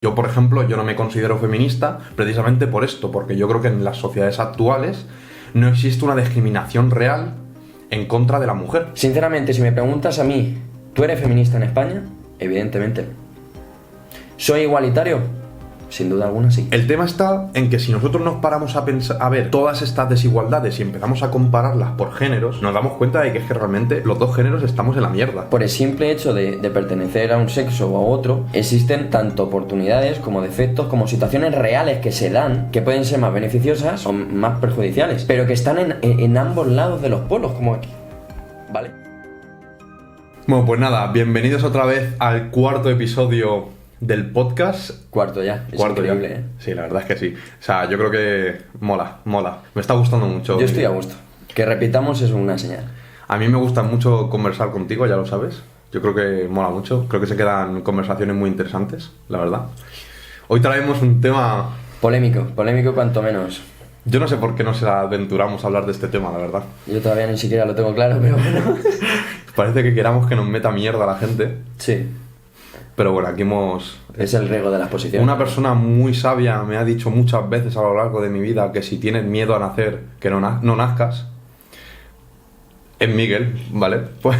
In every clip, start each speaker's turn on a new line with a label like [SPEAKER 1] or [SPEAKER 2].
[SPEAKER 1] Yo, por ejemplo, yo no me considero feminista precisamente por esto, porque yo creo que en las sociedades actuales no existe una discriminación real en contra de la mujer.
[SPEAKER 2] Sinceramente, si me preguntas a mí, ¿tú eres feminista en España? Evidentemente. ¿Soy igualitario? Sin duda alguna, sí.
[SPEAKER 1] El tema está en que si nosotros nos paramos a pensar, a ver todas estas desigualdades y empezamos a compararlas por géneros, nos damos cuenta de que es que realmente los dos géneros estamos en la mierda.
[SPEAKER 2] Por el simple hecho de pertenecer a un sexo o a otro, existen tanto oportunidades como defectos, como situaciones reales que se dan, que pueden ser más beneficiosas o más perjudiciales, pero que están en ambos lados de los polos, como aquí. ¿Vale?
[SPEAKER 1] Bueno, pues nada, bienvenidos otra vez al cuarto episodio del podcast.
[SPEAKER 2] Cuarto ya, es
[SPEAKER 1] Cuarto
[SPEAKER 2] increíble,
[SPEAKER 1] ya.
[SPEAKER 2] ¿eh?
[SPEAKER 1] Sí, la verdad es que sí. O sea, yo creo que mola. Me está gustando mucho.
[SPEAKER 2] Yo estoy a gusto. Que repitamos es una señal.
[SPEAKER 1] A mí me gusta mucho conversar contigo, ya lo sabes. Yo creo que mola mucho. Creo que se quedan conversaciones muy interesantes, la verdad. Hoy traemos un tema...
[SPEAKER 2] Polémico cuanto menos.
[SPEAKER 1] Yo no sé por qué nos aventuramos a hablar de este tema, la verdad.
[SPEAKER 2] Yo todavía ni siquiera lo tengo claro, pero bueno.
[SPEAKER 1] Parece que queramos que nos meta mierda la gente.
[SPEAKER 2] Sí.
[SPEAKER 1] Pero bueno, aquí hemos...
[SPEAKER 2] Es el riesgo de las posiciones.
[SPEAKER 1] Una persona muy sabia me ha dicho muchas veces a lo largo de mi vida que si tienes miedo a nacer, que no nazcas. Es Miguel, ¿vale? Pues...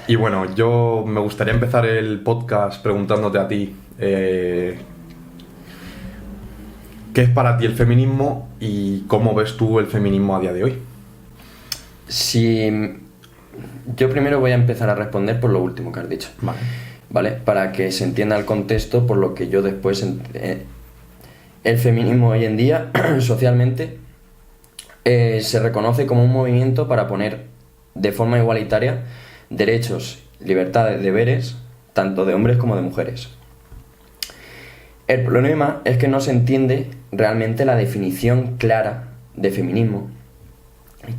[SPEAKER 1] y bueno, yo me gustaría empezar el podcast preguntándote a ti ¿qué es para ti el feminismo y cómo ves tú el feminismo a día de hoy?
[SPEAKER 2] Si... Yo primero voy a empezar a responder por lo último que has dicho. Vale, para que se entienda el contexto, por lo que yo después... el feminismo hoy en día, socialmente, se reconoce como un movimiento para poner de forma igualitaria derechos, libertades, deberes, tanto de hombres como de mujeres. El problema es que no se entiende realmente la definición clara de feminismo,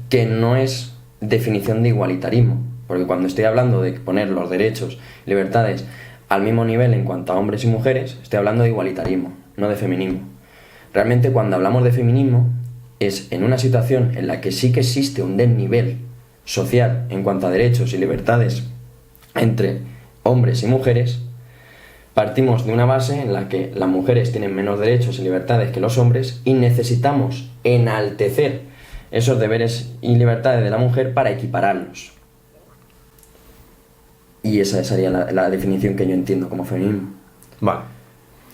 [SPEAKER 2] que no es definición de igualitarismo, porque cuando estoy hablando de poner los derechos, libertades al mismo nivel en cuanto a hombres y mujeres, estoy hablando de igualitarismo, no de feminismo. Realmente cuando hablamos de feminismo es en una situación en la que sí que existe un desnivel social en cuanto a derechos y libertades entre hombres y mujeres. Partimos de una base en la que las mujeres tienen menos derechos y libertades que los hombres y necesitamos enaltecer esos deberes y libertades de la mujer para equipararlos. Y esa sería la definición que yo entiendo como feminismo.
[SPEAKER 1] Vale.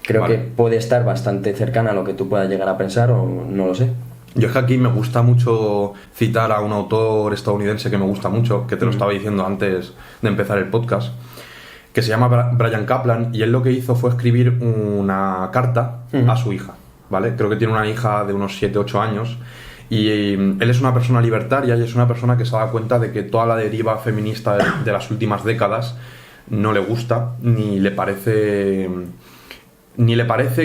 [SPEAKER 2] Creo que puede estar bastante cercana a lo que tú puedas llegar a pensar o no lo sé.
[SPEAKER 1] Yo es que aquí me gusta mucho citar a un autor estadounidense que me gusta mucho, que te lo estaba diciendo antes de empezar el podcast, que se llama Bryan Caplan, y él lo que hizo fue escribir una carta a su hija, ¿vale? Creo que tiene una hija de unos 7-8 años, y él es una persona libertaria y es una persona que se da cuenta de que toda la deriva feminista de las últimas décadas no le gusta, ni le parece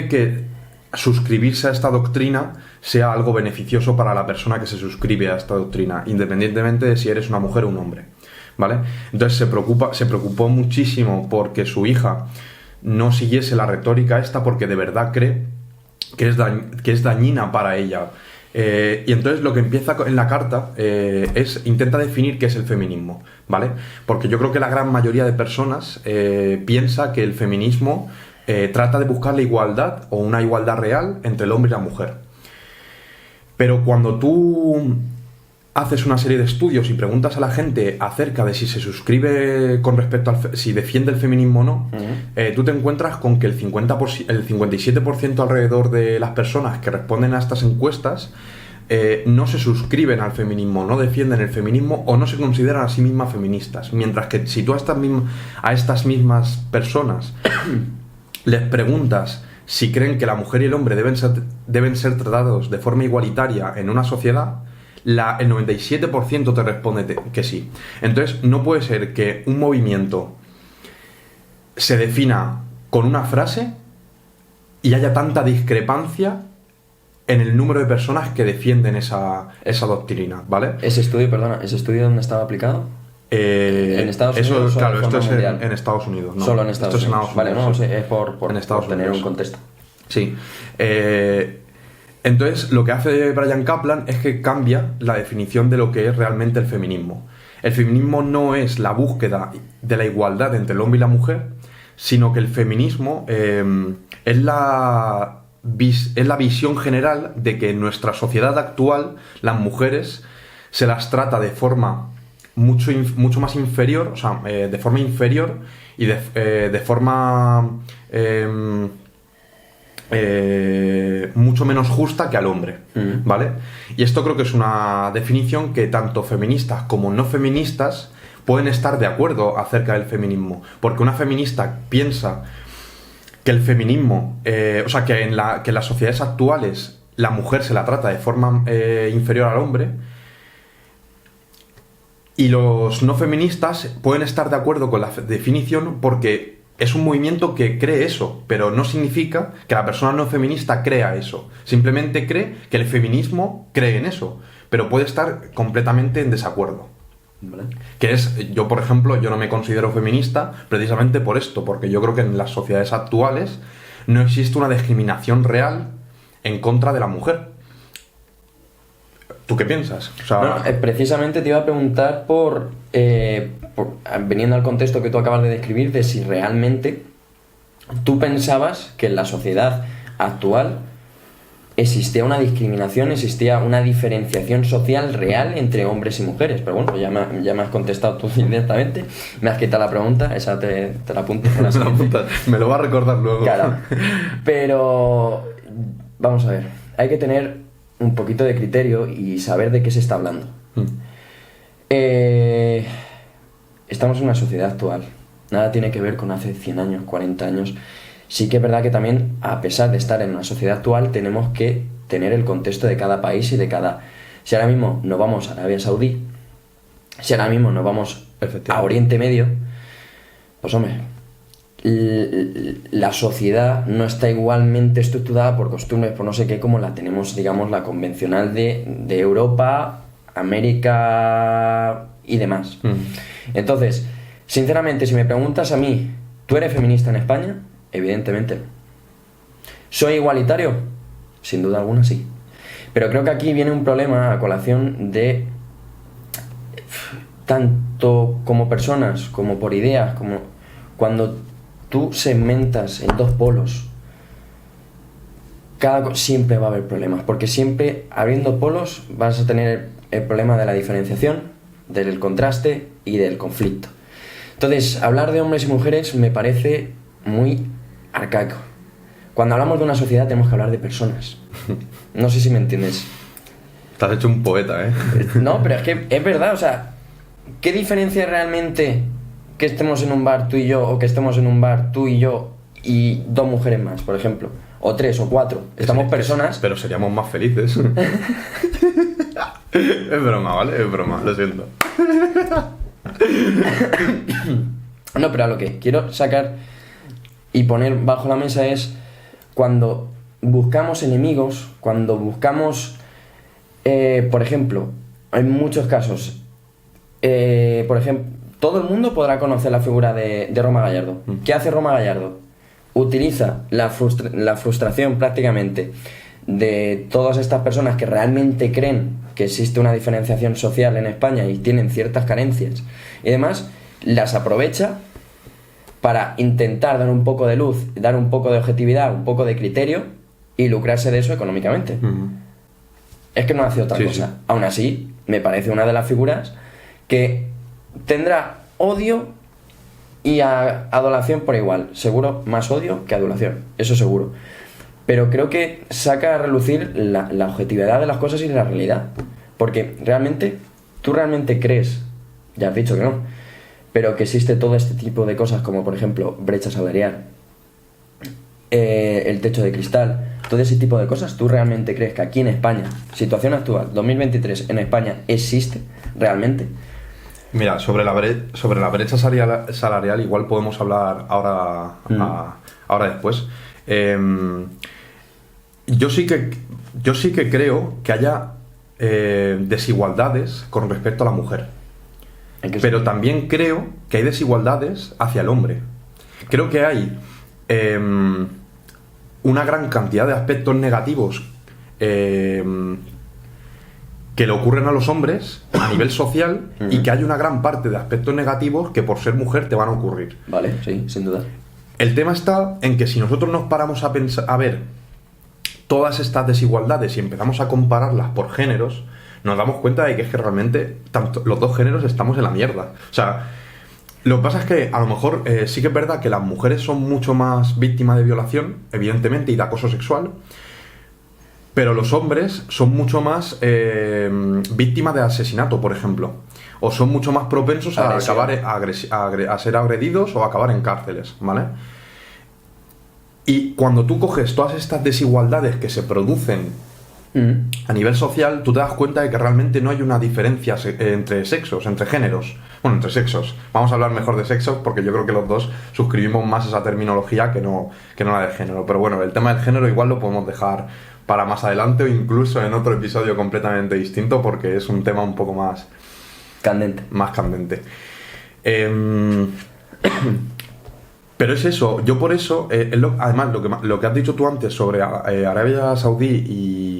[SPEAKER 1] que suscribirse a esta doctrina sea algo beneficioso para la persona que se suscribe a esta doctrina, independientemente de si eres una mujer o un hombre, ¿vale? Entonces se preocupó muchísimo porque su hija no siguiese la retórica esta, porque de verdad cree que es dañina para ella. Y entonces lo que empieza en la carta intenta definir qué es el feminismo, ¿vale? Porque yo creo que la gran mayoría de personas piensa que el feminismo trata de buscar la igualdad o una igualdad real entre el hombre y la mujer. Pero cuando tú haces una serie de estudios y preguntas a la gente acerca de si se suscribe con respecto si defiende el feminismo o no, tú te encuentras con que el 57% alrededor de las personas que responden a estas encuestas no se suscriben al feminismo, no defienden el feminismo o no se consideran a sí mismas feministas. Mientras que si tú a estas mismas personas les preguntas si creen que la mujer y el hombre deben ser tratados de forma igualitaria en una sociedad, el 97% te responde que sí. Entonces no puede ser que un movimiento se defina con una frase y haya tanta discrepancia en el número de personas que defienden esa doctrina, ¿vale?
[SPEAKER 2] ¿Ese estudio dónde estaba aplicado? ¿En Estados Unidos?
[SPEAKER 1] Eso, claro, esto es en Estados Unidos, ¿no?
[SPEAKER 2] Solo en Estados Unidos. Vale, no, es por tener un contexto.
[SPEAKER 1] Sí. Entonces, lo que hace Bryan Caplan es que cambia la definición de lo que es realmente el feminismo. El feminismo no es la búsqueda de la igualdad entre el hombre y la mujer, sino que el feminismo es la visión general de que en nuestra sociedad actual las mujeres se las trata de forma mucho más inferior, o sea, de forma inferior y de forma mucho menos justa que al hombre, ¿vale? Y esto creo que es una definición que tanto feministas como no feministas pueden estar de acuerdo acerca del feminismo, porque una feminista piensa que el feminismo, o sea, que en las sociedades actuales la mujer se la trata de forma inferior al hombre, y los no feministas pueden estar de acuerdo con la definición porque es un movimiento que cree eso, pero no significa que la persona no feminista crea eso. Simplemente cree que el feminismo cree en eso, pero puede estar completamente en desacuerdo. ¿Vale? Que es, yo por ejemplo, yo no me considero feminista precisamente por esto, porque yo creo que en las sociedades actuales no existe una discriminación real en contra de la mujer. ¿Tú qué piensas? O sea,
[SPEAKER 2] no, precisamente te iba a preguntar veniendo al contexto que tú acabas de describir, de si realmente tú pensabas que en la sociedad actual existía una discriminación, existía una diferenciación social real entre hombres y mujeres. Pero bueno, ya me has contestado tú directamente, me has quitado la pregunta, esa te la apunto.
[SPEAKER 1] Me lo va a recordar luego.
[SPEAKER 2] Claro, pero vamos a ver, hay que tener un poquito de criterio y saber de qué se está hablando. Estamos en una sociedad actual, nada tiene que ver con hace 100 años, 40 años. Sí que es verdad que también, a pesar de estar en una sociedad actual, tenemos que tener el contexto de cada país y de cada... Si ahora mismo nos vamos a Arabia Saudí, si ahora mismo nos vamos a Oriente Medio, pues hombre, la sociedad no está igualmente estructurada por costumbres, por no sé qué, como la tenemos, digamos, la convencional de Europa, América y demás. Entonces, sinceramente, si me preguntas a mí, ¿tú eres feminista en España? Evidentemente. ¿Soy igualitario? Sin duda alguna sí. Pero creo que aquí viene un problema a colación de tanto como personas, como por ideas, como cuando tú segmentas en dos polos, siempre va a haber problemas, porque siempre abriendo polos vas a tener el problema de la diferenciación, del contraste y del conflicto. Entonces, hablar de hombres y mujeres me parece muy arcaico. Cuando hablamos de una sociedad tenemos que hablar de personas. No sé si me entiendes.
[SPEAKER 1] Te has hecho un poeta, ¿eh?
[SPEAKER 2] No, pero es que es verdad, o sea, ¿qué diferencia realmente que estemos en un bar tú y yo, o que estemos en un bar tú y yo y dos mujeres más, por ejemplo? O tres o cuatro. Estamos personas...
[SPEAKER 1] Pero seríamos más felices. Es broma, ¿vale? Es broma, lo siento.
[SPEAKER 2] No, pero a lo que quiero sacar y poner bajo la mesa es cuando buscamos enemigos, cuando buscamos, por ejemplo, en muchos casos, por ejemplo, todo el mundo podrá conocer la figura de Roma Gallardo. ¿Qué hace Roma Gallardo? Utiliza la frustración prácticamente de todas estas personas que realmente creen que existe una diferenciación social en España y tienen ciertas carencias y demás, las aprovecha para intentar dar un poco de luz, dar un poco de objetividad, un poco de criterio y lucrarse de eso económicamente. Es que no hace otra cosa. Sí. Aún así, me parece una de las figuras que tendrá odio y adulación por igual. Seguro más odio que adulación, eso seguro. Pero creo que saca a relucir la objetividad de las cosas y de la realidad. Porque realmente, tú realmente crees, ya has dicho que no, pero que existe todo este tipo de cosas como, por ejemplo, brecha salarial, el techo de cristal, todo ese tipo de cosas. ¿Tú realmente crees que aquí en España, situación actual, 2023, en España, existe realmente?
[SPEAKER 1] Mira, sobre la brecha salarial igual podemos hablar ahora después. Yo sí que creo que haya desigualdades con respecto a la mujer. Pero también creo que hay desigualdades hacia el hombre. Creo que hay una gran cantidad de aspectos negativos que le ocurren a los hombres a nivel social y que hay una gran parte de aspectos negativos que por ser mujer te van a ocurrir.
[SPEAKER 2] Vale, sí, sin duda.
[SPEAKER 1] el tema está en que si nosotros nos paramos a pensar, a ver todas estas desigualdades y empezamos a compararlas por géneros, nos damos cuenta de que es que realmente tanto, los dos géneros estamos en la mierda. O sea, lo que pasa es que a lo mejor sí que es verdad que las mujeres son mucho más víctimas de violación, evidentemente, y de acoso sexual, pero los hombres son mucho más víctimas de asesinato, por ejemplo. O son mucho más propensos a acabar a ser agredidos o a acabar en cárceles, ¿vale? Y cuando tú coges todas estas desigualdades que se producen a nivel social, tú te das cuenta de que realmente no hay una diferencia entre sexos, entre géneros. Bueno, entre sexos. Vamos a hablar mejor de sexos porque yo creo que los dos suscribimos más esa terminología que no la de género. Pero bueno, el tema del género igual lo podemos dejar para más adelante o incluso en otro episodio completamente distinto porque es un tema un poco más...
[SPEAKER 2] Candente.
[SPEAKER 1] Más candente. Pero es eso, yo por eso, además lo que has dicho tú antes sobre Arabia Saudí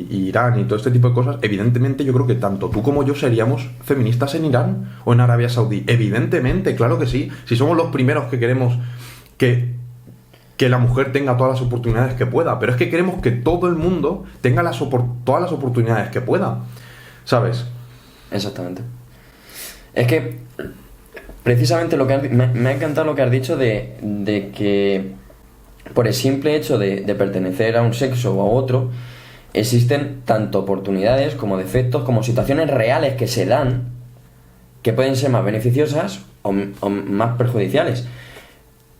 [SPEAKER 1] y Irán y todo este tipo de cosas, evidentemente yo creo que tanto tú como yo seríamos feministas en Irán o en Arabia Saudí. Evidentemente, claro que sí. Si somos los primeros que queremos que la mujer tenga todas las oportunidades que pueda, pero es que queremos que todo el mundo tenga todas las oportunidades que pueda, ¿sabes?
[SPEAKER 2] Exactamente. Es que precisamente me ha encantado lo que has dicho de que por el simple hecho de pertenecer a un sexo o a otro existen tanto oportunidades como defectos como situaciones reales que se dan que pueden ser más beneficiosas o más perjudiciales,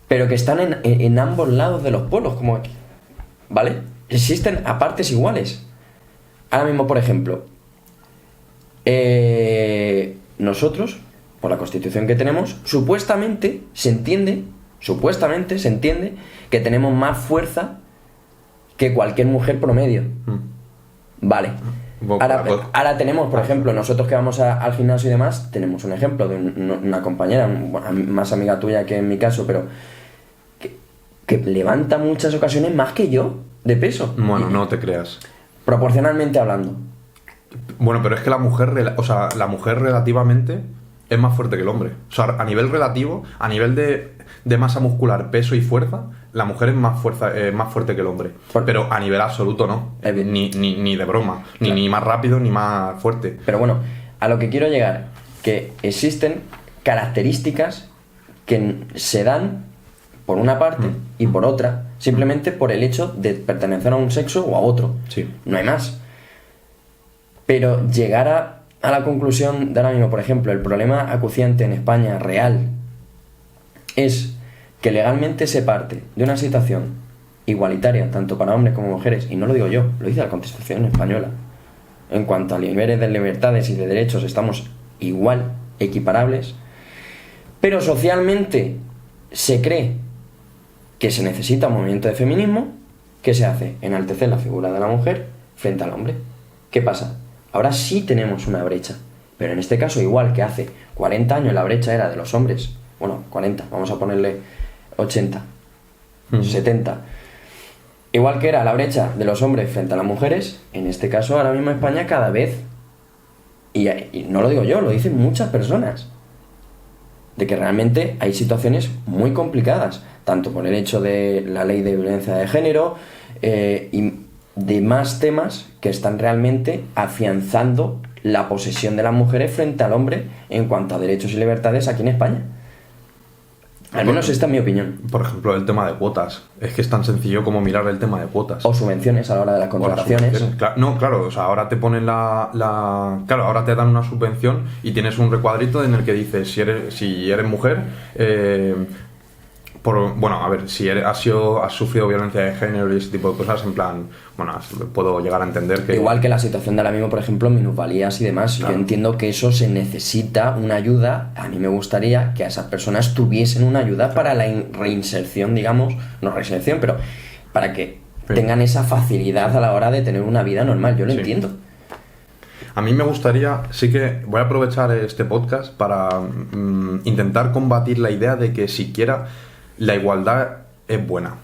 [SPEAKER 2] pero que están en ambos lados de los polos, como aquí, ¿vale? Existen a partes iguales. Ahora mismo, por ejemplo, nosotros, por la constitución que tenemos, supuestamente se entiende que tenemos más fuerza que cualquier mujer promedio. Vale. Ahora tenemos, por ejemplo, nosotros que vamos al gimnasio y demás, tenemos un ejemplo de una compañera, más amiga tuya que en mi caso, pero que levanta muchas ocasiones más que yo de peso.
[SPEAKER 1] Bueno, no te creas.
[SPEAKER 2] Proporcionalmente hablando.
[SPEAKER 1] Bueno, pero es que la mujer relativamente es más fuerte que el hombre. O sea, a nivel relativo, a nivel de masa muscular, peso y fuerza, la mujer es más fuerte que el hombre. Pero a nivel absoluto no. Ni de broma. Claro. Ni más rápido ni más fuerte.
[SPEAKER 2] Pero bueno, a lo que quiero llegar, que existen características que se dan por una parte y por otra, simplemente por el hecho de pertenecer a un sexo o a otro.
[SPEAKER 1] Sí.
[SPEAKER 2] No hay más. Pero llegar a la conclusión de ahora mismo, por ejemplo, el problema acuciante en España real es que legalmente se parte de una situación igualitaria tanto para hombres como mujeres, y no lo digo yo, lo dice la Constitución española. En cuanto a niveles de libertades y de derechos estamos igual, equiparables, pero socialmente se cree que se necesita un movimiento de feminismo. ¿Qué se hace? Enaltecer la figura de la mujer frente al hombre. ¿Qué pasa? Ahora sí tenemos una brecha, pero en este caso, igual que hace 40 años la brecha era de los hombres, bueno, 40, vamos a ponerle 80, 70, igual que era la brecha de los hombres frente a las mujeres, en este caso ahora mismo en España cada vez, y no lo digo yo, lo dicen muchas personas, de que realmente hay situaciones muy complicadas, tanto por el hecho de la ley de violencia de género y de más temas que están realmente afianzando la posesión de las mujeres frente al hombre en cuanto a derechos y libertades aquí en España. Al menos esta es mi opinión.
[SPEAKER 1] Por ejemplo, el tema de cuotas. Es que es tan sencillo como mirar el tema de cuotas.
[SPEAKER 2] O subvenciones a la hora de las contrataciones.
[SPEAKER 1] Claro, o sea, ahora te ponen claro, ahora te dan una subvención y tienes un recuadrito en el que dice si eres mujer, bueno, a ver, si has sufrido violencia de género y ese tipo de cosas, en plan, bueno, puedo llegar a entender que...
[SPEAKER 2] Igual que la situación de ahora mismo, por ejemplo, minusvalías y demás. Claro. Yo entiendo que eso se necesita una ayuda. A mí me gustaría que a esas personas tuviesen una ayuda para la reinserción, digamos, no reinserción, pero para que tengan esa facilidad a la hora de tener una vida normal. Yo lo entiendo.
[SPEAKER 1] A mí me gustaría, sí que voy a aprovechar este podcast para intentar combatir la idea de que siquiera la igualdad es buena,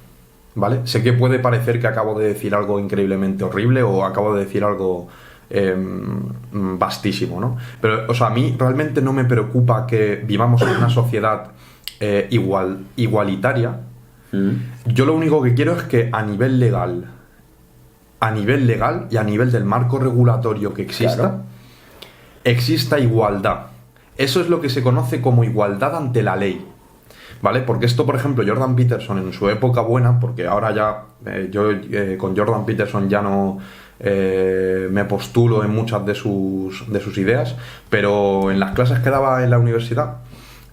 [SPEAKER 1] ¿vale? Sé que puede parecer que acabo de decir algo increíblemente horrible o acabo de decir algo vastísimo, ¿no? Pero, o sea, a mí realmente no me preocupa que vivamos en una sociedad igualitaria Yo lo único que quiero es que a nivel legal y a nivel del marco regulatorio que exista,
[SPEAKER 2] Claro.
[SPEAKER 1] exista igualdad. Eso es lo que se conoce como igualdad ante la ley, ¿vale? Porque esto, por ejemplo, Jordan Peterson en su época buena, porque ahora ya yo con Jordan Peterson ya no me postulo en muchas de sus ideas, pero en las clases que daba en la universidad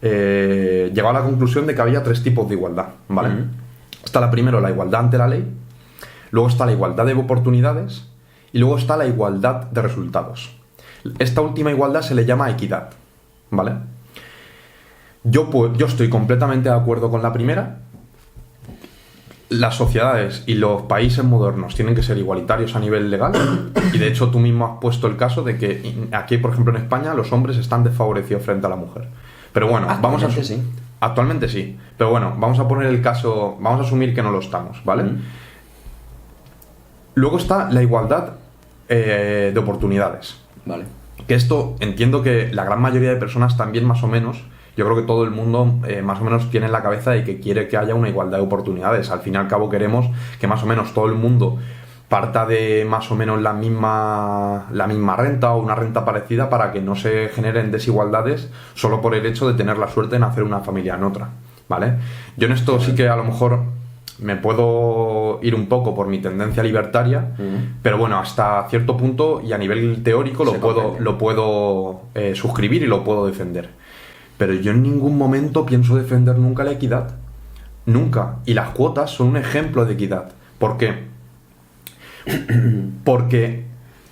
[SPEAKER 1] llegaba a la conclusión de que había 3 tipos de igualdad, ¿vale? Está la primero, la igualdad ante la ley, luego está la igualdad de oportunidades y luego está la igualdad de resultados. Esta última igualdad se le llama equidad, ¿vale? Yo estoy completamente de acuerdo con la primera. Las sociedades y los países modernos tienen que ser igualitarios a nivel legal, y de hecho tú mismo has puesto el caso de que aquí, por ejemplo, en España los hombres están desfavorecidos frente a la mujer. Pero bueno, actualmente sí, pero bueno, vamos a poner el caso, vamos a asumir que no lo estamos, ¿vale? Luego está la igualdad de oportunidades.
[SPEAKER 2] Vale.
[SPEAKER 1] Que esto entiendo que la gran mayoría de personas también más o menos, yo creo que todo el mundo más o menos tiene en la cabeza de que quiere que haya una igualdad de oportunidades. Al fin y al cabo queremos que más o menos todo el mundo parta de más o menos la misma renta o una renta parecida, para que no se generen desigualdades solo por el hecho de tener la suerte de nacer una familia en otra, ¿vale? Yo en esto sí que a lo mejor me puedo ir un poco por mi tendencia libertaria, pero bueno, hasta cierto punto y a nivel teórico lo puedo suscribir y lo puedo defender. Pero yo en ningún momento pienso defender nunca la equidad. Nunca. Y las cuotas son un ejemplo de equidad. ¿Por qué? Porque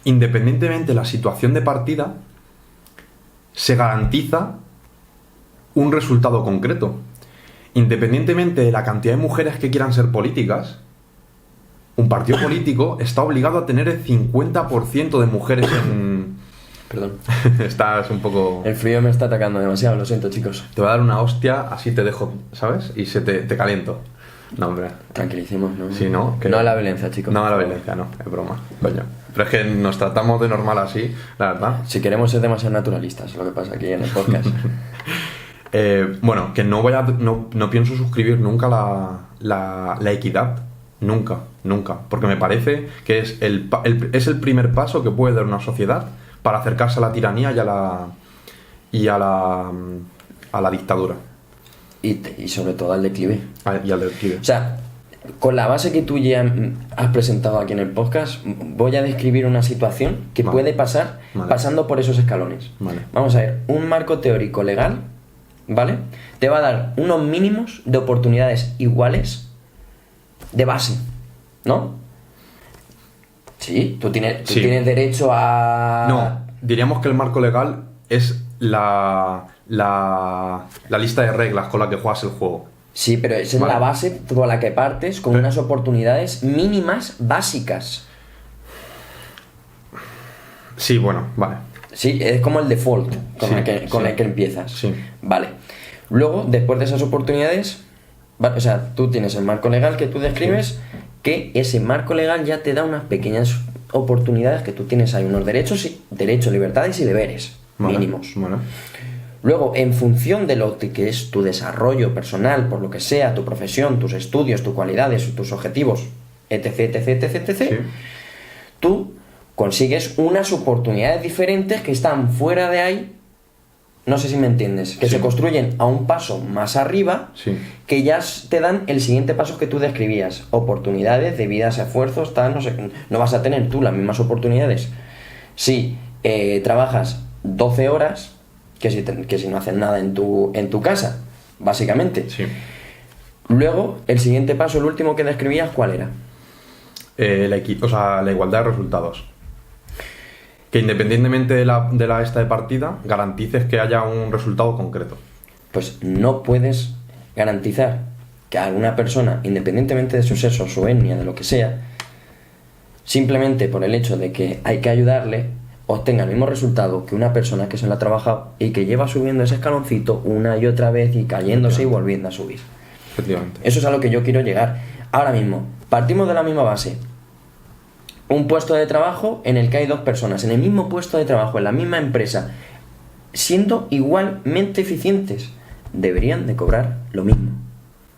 [SPEAKER 1] independientemente de la situación de partida, se garantiza un resultado concreto. Independientemente de la cantidad de mujeres que quieran ser políticas, un partido político está obligado a tener el 50% de mujeres en...
[SPEAKER 2] Perdón.
[SPEAKER 1] Estás un poco...
[SPEAKER 2] El frío me está atacando demasiado, lo siento, chicos.
[SPEAKER 1] Te voy a dar una hostia, así te dejo, ¿sabes? Y te caliento. No, hombre.
[SPEAKER 2] Tranquilicemos, ¿no?
[SPEAKER 1] Sí, ¿no?
[SPEAKER 2] No a la violencia, chicos.
[SPEAKER 1] No a la violencia, no. Es broma. Coño. Pero es que nos tratamos de normal así, la verdad.
[SPEAKER 2] Si queremos ser demasiado naturalistas, es lo que pasa aquí en el podcast.
[SPEAKER 1] Bueno, que no pienso suscribir nunca la equidad. Nunca. Porque me parece que es el primer paso que puede dar una sociedad para acercarse a la tiranía y a la dictadura.
[SPEAKER 2] Y sobre todo al declive.
[SPEAKER 1] Y al declive.
[SPEAKER 2] O sea, con la base que tú ya has presentado aquí en el podcast, voy a describir una situación que puede pasar pasando por esos escalones.
[SPEAKER 1] Vale.
[SPEAKER 2] Vamos a ver, un marco teórico legal, ¿vale? Te va a dar unos mínimos de oportunidades iguales de base, ¿no? Sí, tú tienes derecho a...
[SPEAKER 1] No, diríamos que el marco legal es la lista de reglas con la que juegas el juego.
[SPEAKER 2] Sí, pero esa es la base por la que partes, con unas oportunidades mínimas básicas.
[SPEAKER 1] Sí, bueno, vale.
[SPEAKER 2] Sí, es como el default con el que empiezas.
[SPEAKER 1] Sí.
[SPEAKER 2] Vale. Luego, después de esas oportunidades, o sea, tú tienes el marco legal que tú describes, que ese marco legal ya te da unas pequeñas oportunidades que tú tienes ahí, unos derechos, libertades y deberes mínimos.
[SPEAKER 1] Bueno.
[SPEAKER 2] Luego, en función de lo que es tu desarrollo personal, por lo que sea, tu profesión, tus estudios, tus cualidades, tus objetivos, etc., tú consigues unas oportunidades diferentes que están fuera de ahí, no sé si me entiendes, que se construyen a un paso más arriba, que ya te dan el siguiente paso que tú describías, oportunidades debidas a esfuerzos, tal, no sé, no vas a tener tú las mismas oportunidades si trabajas 12 horas que si no haces nada en tu casa, básicamente.
[SPEAKER 1] Sí.
[SPEAKER 2] Luego, el siguiente paso, el último que describías, ¿cuál era?
[SPEAKER 1] La igualdad de resultados. Que independientemente de la esta de partida, garantices que haya un resultado concreto.
[SPEAKER 2] Pues no puedes garantizar que alguna persona, independientemente de su sexo, su etnia, de lo que sea, simplemente por el hecho de que hay que ayudarle, obtenga el mismo resultado que una persona que se lo ha trabajado y que lleva subiendo ese escaloncito una y otra vez y cayéndose y volviendo a subir.
[SPEAKER 1] Efectivamente.
[SPEAKER 2] Eso es a lo que yo quiero llegar. Ahora mismo, partimos de la misma base. Un puesto de trabajo en el que hay 2 personas en el mismo puesto de trabajo, en la misma empresa, siendo igualmente eficientes, deberían de cobrar lo mismo.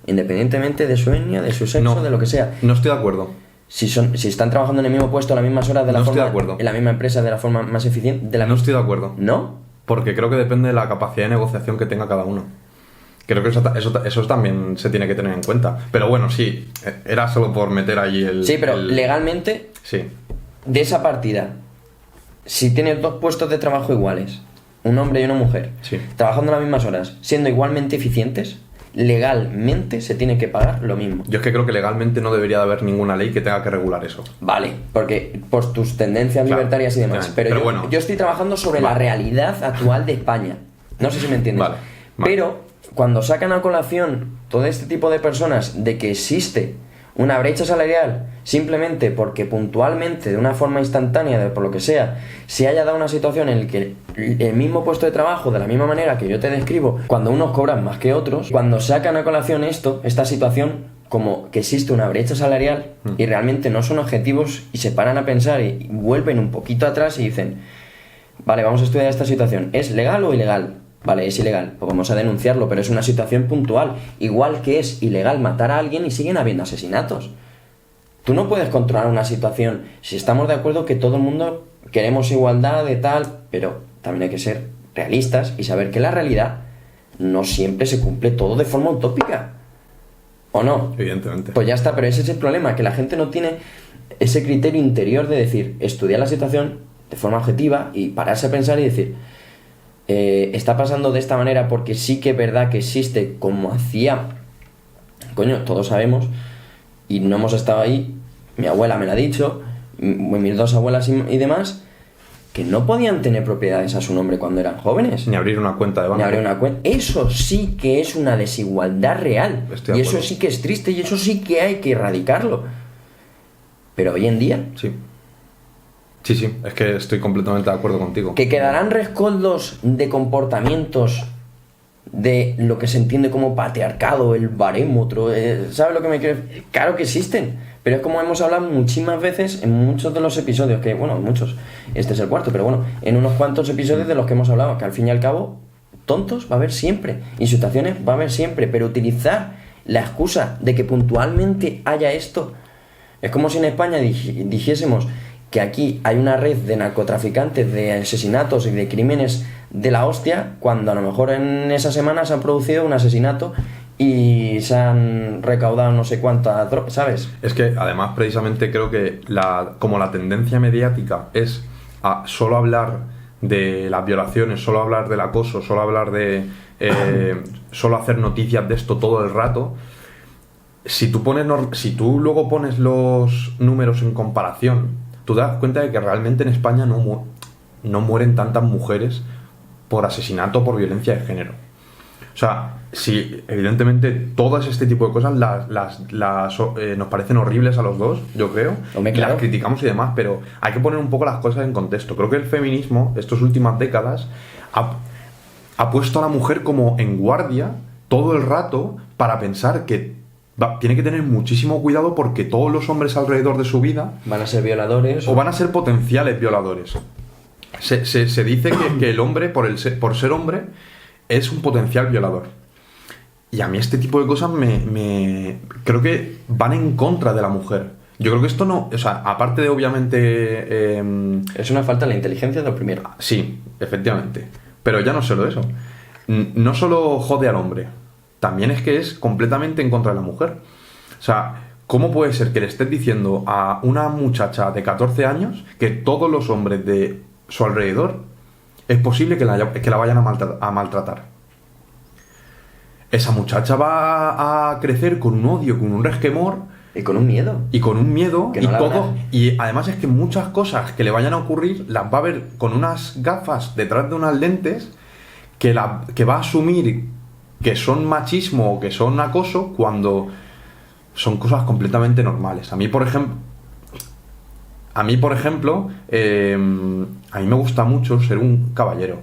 [SPEAKER 2] independientemente de su etnia, de su sexo,
[SPEAKER 1] No.
[SPEAKER 2] de lo que sea.
[SPEAKER 1] No estoy de acuerdo.
[SPEAKER 2] Si están trabajando en el mismo puesto a las mismas horas
[SPEAKER 1] No estoy de acuerdo.
[SPEAKER 2] en la misma empresa de la forma más eficiente,
[SPEAKER 1] No estoy de acuerdo.
[SPEAKER 2] ¿No?
[SPEAKER 1] Porque creo que depende de la capacidad de negociación que tenga cada uno. Creo que eso también se tiene que tener en cuenta. Pero bueno, sí, era solo por meter ahí el...
[SPEAKER 2] Sí, pero legalmente,
[SPEAKER 1] Sí.
[SPEAKER 2] de esa partida, si tienes 2 puestos de trabajo iguales, un hombre y una mujer,
[SPEAKER 1] Sí.
[SPEAKER 2] trabajando las mismas horas, siendo igualmente eficientes, legalmente se tiene que pagar lo mismo.
[SPEAKER 1] Yo es que creo que legalmente no debería de haber ninguna ley que tenga que regular eso.
[SPEAKER 2] Vale, porque por tus tendencias
[SPEAKER 1] Claro,
[SPEAKER 2] libertarias y demás.
[SPEAKER 1] efectivamente. Pero bueno.
[SPEAKER 2] Yo estoy trabajando sobre la
[SPEAKER 1] Vale.
[SPEAKER 2] realidad actual de España. No sé si me entiendes.
[SPEAKER 1] Vale.
[SPEAKER 2] Pero cuando sacan a colación todo este tipo de personas de que existe una brecha salarial simplemente porque puntualmente, de una forma instantánea, por lo que sea, se haya dado una situación en la que el mismo puesto de trabajo, de la misma manera que yo te describo, cuando unos cobran más que otros, cuando sacan a colación esta situación, como que existe una brecha salarial y realmente no son objetivos y se paran a pensar y vuelven un poquito atrás y dicen, vale, vamos a estudiar esta situación, ¿es legal o ilegal? Vale, es ilegal, pues vamos a denunciarlo, pero es una situación puntual. Igual que es ilegal matar a alguien y siguen habiendo asesinatos. Tú no puedes controlar una situación. Si estamos de acuerdo que todo el mundo queremos igualdad de tal, pero también hay que ser realistas y saber que la realidad no siempre se cumple todo de forma utópica. ¿O no?
[SPEAKER 1] Evidentemente.
[SPEAKER 2] Pues ya está, pero ese es el problema, que la gente no tiene ese criterio interior de decir, estudiar la situación de forma objetiva y pararse a pensar y decir... está pasando de esta manera porque sí que es verdad que existe como hacía, coño, todos sabemos y no hemos estado ahí, mi abuela me lo ha dicho, mis 2 abuelas y demás, que no podían tener propiedades a su nombre cuando eran jóvenes,
[SPEAKER 1] Ni abrir una cuenta de banco.
[SPEAKER 2] ni abrir una cuenta. Eso sí que es una desigualdad real
[SPEAKER 1] Estoy de
[SPEAKER 2] y eso
[SPEAKER 1] acuerdo.
[SPEAKER 2] sí que es triste y eso sí que hay que erradicarlo, pero hoy en día
[SPEAKER 1] Sí. Sí, sí, es que estoy completamente de acuerdo contigo.
[SPEAKER 2] que quedarán rescoldos de comportamientos de lo que se entiende como patriarcado, el barémetro, ¿sabes lo que me quiero? Claro que existen, pero es como hemos hablado muchísimas veces en muchos de los episodios, que bueno, muchos, este es el cuarto, pero bueno, en unos cuantos episodios de los que hemos hablado, que al fin y al cabo, tontos va a haber siempre, y situaciones va a haber siempre, pero utilizar la excusa de que puntualmente haya esto, es como si en España dijésemos que aquí hay una red de narcotraficantes, de asesinatos y de crímenes de la hostia, cuando a lo mejor en esa semana se han producido un asesinato y se han recaudado no sé cuántas drogas, ¿sabes?
[SPEAKER 1] Es que además precisamente creo que como la tendencia mediática es a solo hablar de las violaciones, solo hablar del acoso, solo hablar de solo hacer noticias de esto todo el rato, si tú luego pones los números en comparación, tú te das cuenta de que realmente en España no mueren tantas mujeres por asesinato o por violencia de género. O sea, sí, evidentemente todas este tipo de cosas nos parecen horribles a los dos, yo creo,
[SPEAKER 2] Hombre,
[SPEAKER 1] y
[SPEAKER 2] claro.
[SPEAKER 1] las criticamos y demás, pero hay que poner un poco las cosas en contexto. Creo que el feminismo, estas últimas décadas, ha puesto a la mujer como en guardia todo el rato para pensar que tiene que tener muchísimo cuidado porque todos los hombres alrededor de su vida
[SPEAKER 2] Van a ser violadores
[SPEAKER 1] o van a ser potenciales violadores. Se dice que el hombre, por ser hombre, es un potencial violador. Y a mí este tipo de cosas creo que van en contra de la mujer. Yo creo que esto no... O sea, aparte de obviamente...
[SPEAKER 2] es una falta de la inteligencia de lo primero.
[SPEAKER 1] sí, efectivamente. Pero ya no solo eso. No solo jode al hombre. También es que es completamente en contra de la mujer. O sea, ¿cómo puede ser que le estés diciendo a una muchacha de 14 años que todos los hombres de su alrededor es posible que la vayan a maltratar? Esa muchacha va a crecer con un odio, con un resquemor
[SPEAKER 2] Y con un miedo.
[SPEAKER 1] y con un miedo
[SPEAKER 2] Que no
[SPEAKER 1] y
[SPEAKER 2] la
[SPEAKER 1] todo.
[SPEAKER 2] van
[SPEAKER 1] Y además es que muchas cosas que le vayan a ocurrir las va a ver con unas gafas detrás de unas lentes que va a asumir que son machismo o que son acoso cuando son cosas completamente normales. A mí, por ejemplo, a mí me gusta mucho ser un caballero.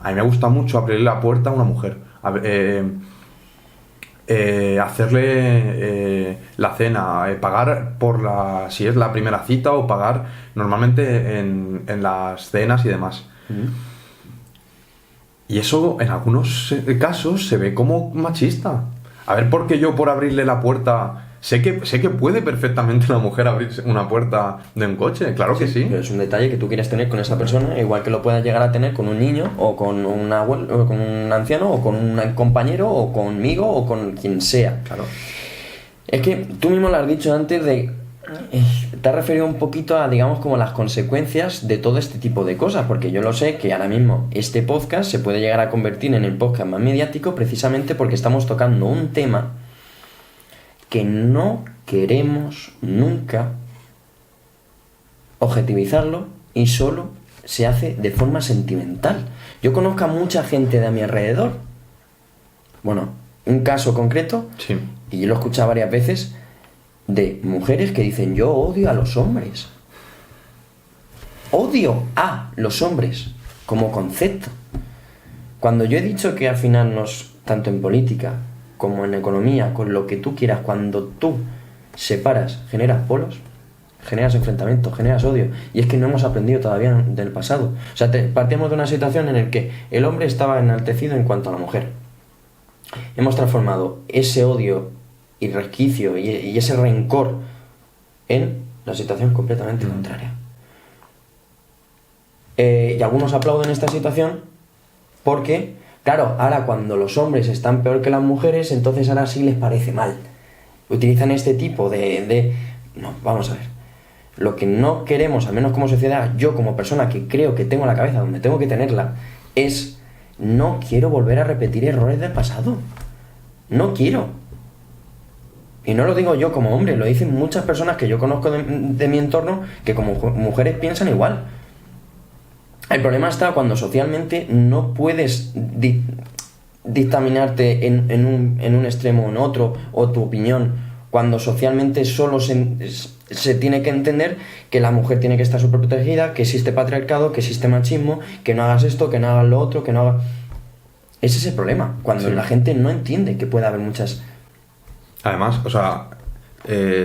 [SPEAKER 1] A mí me gusta mucho abrirle la puerta a una mujer. Hacerle la cena, pagar si es la primera cita o pagar normalmente en las cenas y demás. Y eso en algunos casos se ve como machista. A ver, ¿por qué yo por abrirle la puerta? Sé que puede perfectamente la mujer abrir una puerta de un coche, claro que sí.
[SPEAKER 2] Pero es un detalle que tú quieres tener con esa persona, igual que lo puedas llegar a tener con un niño, o con un abuelo, o con un anciano, o con un compañero, o conmigo, o con quien sea.
[SPEAKER 1] Claro.
[SPEAKER 2] Es que tú mismo lo has dicho antes de... Te has referido un poquito a, digamos, como las consecuencias de todo este tipo de cosas, porque yo lo sé que ahora mismo este podcast se puede llegar a convertir en el podcast más mediático precisamente porque estamos tocando un tema que no queremos nunca objetivizarlo y solo se hace de forma sentimental. Yo conozco a mucha gente de a mi alrededor, bueno, un caso concreto,
[SPEAKER 1] Sí.
[SPEAKER 2] y yo lo he escuchado varias veces, de mujeres que dicen: yo odio a los hombres. Odio a los hombres como concepto. Cuando yo he dicho que al final tanto en política como en economía, con lo que tú quieras, cuando tú separas, generas polos, generas enfrentamientos, generas odio. Y es que no hemos aprendido todavía del pasado. O sea, partimos de una situación en la que el hombre estaba enaltecido en cuanto a la mujer. Hemos transformado ese odio y resquicio y ese rencor en la situación completamente contraria. Y algunos aplauden esta situación porque, claro, ahora cuando los hombres están peor que las mujeres, entonces ahora sí les parece mal. Utilizan este tipo de... No, vamos a ver. Lo que no queremos, al menos como sociedad, yo como persona que creo que tengo la cabeza donde tengo que tenerla, es: no quiero volver a repetir errores del pasado. No quiero. Y no lo digo yo como hombre, lo dicen muchas personas que yo conozco de mi entorno que como mujeres piensan igual. El problema está cuando socialmente no puedes dictaminarte en un extremo o en otro, o tu opinión, cuando socialmente solo se tiene que entender que la mujer tiene que estar súper protegida, que existe patriarcado, que existe machismo, que no hagas esto, que no hagas lo otro, que no hagas... Ese es el problema, cuando
[SPEAKER 1] Sí.
[SPEAKER 2] la gente no entiende que puede haber muchas...
[SPEAKER 1] Además, o sea,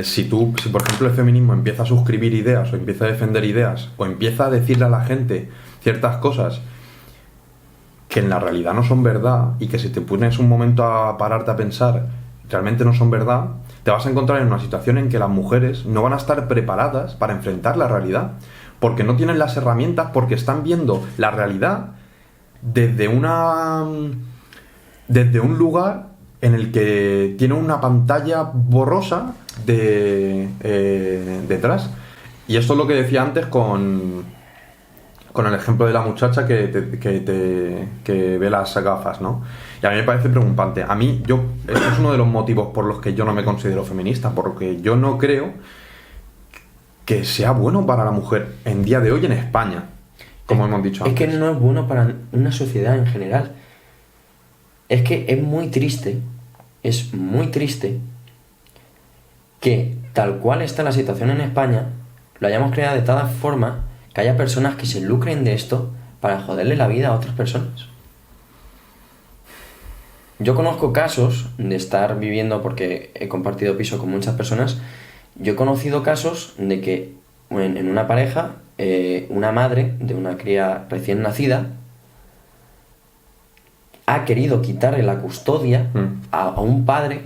[SPEAKER 1] si por ejemplo el feminismo empieza a suscribir ideas o empieza a defender ideas o empieza a decirle a la gente ciertas cosas que en la realidad no son verdad y que si te pones un momento a pararte a pensar realmente no son verdad, te vas a encontrar en una situación en que las mujeres no van a estar preparadas para enfrentar la realidad porque no tienen las herramientas, porque están viendo la realidad desde un lugar en el que tiene una pantalla borrosa detrás. Y esto es lo que decía antes con el ejemplo de la muchacha que ve las gafas, ¿no? Y a mí me parece preocupante. Esto es uno de los motivos por los que yo no me considero feminista, porque yo no creo que sea bueno para la mujer en día de hoy en España, como hemos dicho antes.
[SPEAKER 2] Es que no es bueno para una sociedad en general. Es que es muy triste que tal cual está la situación en España, lo hayamos creado de tal forma que haya personas que se lucren de esto para joderle la vida a otras personas. Yo conozco casos de estar viviendo, porque he compartido piso con muchas personas, yo he conocido casos de que en una pareja, una madre de una cría recién nacida ha querido quitarle la custodia a un padre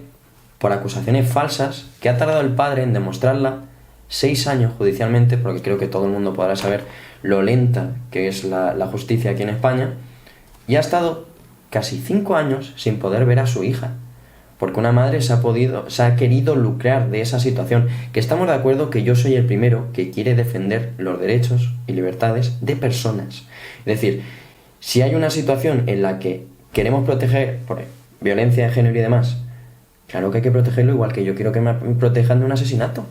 [SPEAKER 2] por acusaciones falsas que ha tardado el padre en demostrarla 6 años judicialmente, porque creo que todo el mundo podrá saber lo lenta que es la justicia aquí en España, y ha estado casi 5 años sin poder ver a su hija, porque una madre se ha querido lucrar de esa situación, que estamos de acuerdo que yo soy el primero que quiere defender los derechos y libertades de personas. Es decir, si hay una situación en la que queremos proteger por violencia de género y demás, claro que hay que protegerlo, igual que yo quiero que me protejan de un asesinato.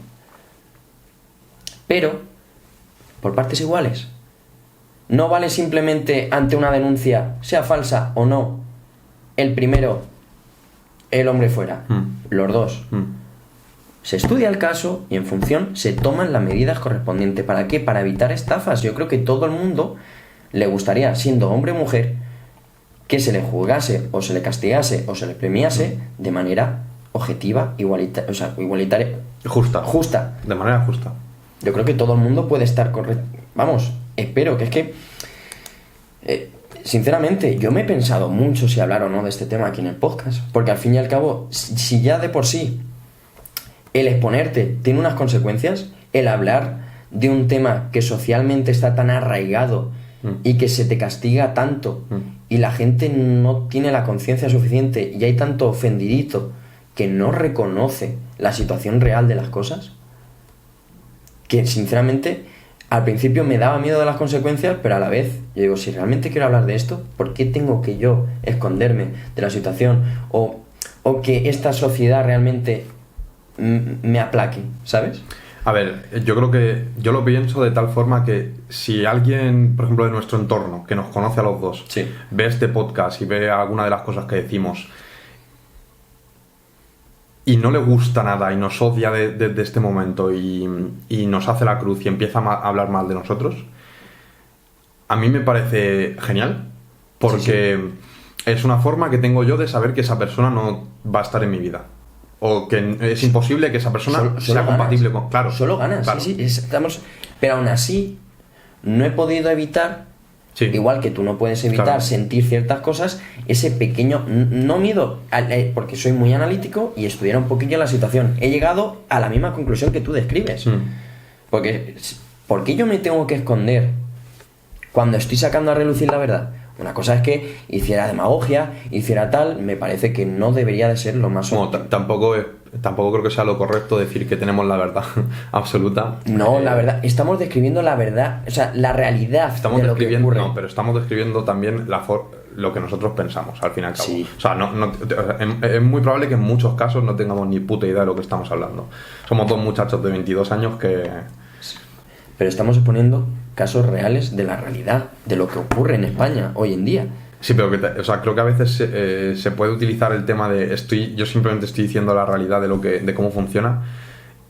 [SPEAKER 2] Pero, por partes iguales. No vale simplemente ante una denuncia, sea falsa o no, el primero, el hombre fuera. Los dos. Se estudia el caso y en función se toman las medidas correspondientes. ¿Para qué? Para evitar estafas. Yo creo que todo el mundo le gustaría, siendo hombre o mujer, que se le juzgase o se le castigase o se le premiase de manera objetiva, igualitaria. Justa.
[SPEAKER 1] De manera justa.
[SPEAKER 2] Yo creo que todo el mundo puede estar correcto. Vamos, espero que es que... sinceramente, yo me he pensado mucho si hablar o no de este tema aquí en el podcast, porque al fin y al cabo, si ya de por sí el exponerte tiene unas consecuencias, el hablar de un tema que socialmente está tan arraigado y que se te castiga tanto y la gente no tiene la conciencia suficiente y hay tanto ofendidito que no reconoce la situación real de las cosas, que sinceramente al principio me daba miedo de las consecuencias, pero a la vez yo digo, si realmente quiero hablar de esto, ¿por qué tengo que yo esconderme de la situación o que esta sociedad realmente me aplaque, ¿sabes?
[SPEAKER 1] A ver, yo creo que yo lo pienso de tal forma que si alguien, por ejemplo, de nuestro entorno, que nos conoce a los dos,
[SPEAKER 2] Sí.
[SPEAKER 1] ve este podcast y ve alguna de las cosas que decimos y no le gusta nada y nos odia de este momento y nos hace la cruz y empieza a hablar mal de nosotros, a mí me parece genial, porque es una forma que tengo yo de saber que esa persona no va a estar en mi vida. O que es imposible que esa persona
[SPEAKER 2] Solo
[SPEAKER 1] sea
[SPEAKER 2] ganas.
[SPEAKER 1] compatible con... Claro.
[SPEAKER 2] Solo ganas,
[SPEAKER 1] claro.
[SPEAKER 2] sí, estamos... Pero aún así, no he podido evitar,
[SPEAKER 1] Sí.
[SPEAKER 2] igual que tú no puedes evitar
[SPEAKER 1] Claro.
[SPEAKER 2] sentir ciertas cosas, ese pequeño... No miedo, porque soy muy analítico y estudiar un poquillo la situación. He llegado a la misma conclusión que tú describes. Porque, ¿por qué yo me tengo que esconder cuando estoy sacando a relucir la verdad? Una cosa es que hiciera demagogia, hiciera tal, me parece que no debería de ser lo más...
[SPEAKER 1] Bueno, tampoco creo que sea lo correcto decir que tenemos la verdad absoluta.
[SPEAKER 2] No, la verdad, estamos describiendo la verdad, o sea, la realidad
[SPEAKER 1] Estamos
[SPEAKER 2] de lo que
[SPEAKER 1] describiendo,
[SPEAKER 2] ocurre.
[SPEAKER 1] no, pero estamos describiendo también lo que nosotros pensamos, al fin y al cabo.
[SPEAKER 2] Sí.
[SPEAKER 1] O sea, es muy probable que en muchos casos no tengamos ni puta idea de lo que estamos hablando. Somos dos muchachos de 22 años que...
[SPEAKER 2] Pero estamos exponiendo casos reales de la realidad, de lo que ocurre en España hoy en día.
[SPEAKER 1] Sí, pero creo que a veces se puede utilizar el tema de yo simplemente estoy diciendo la realidad de cómo funciona.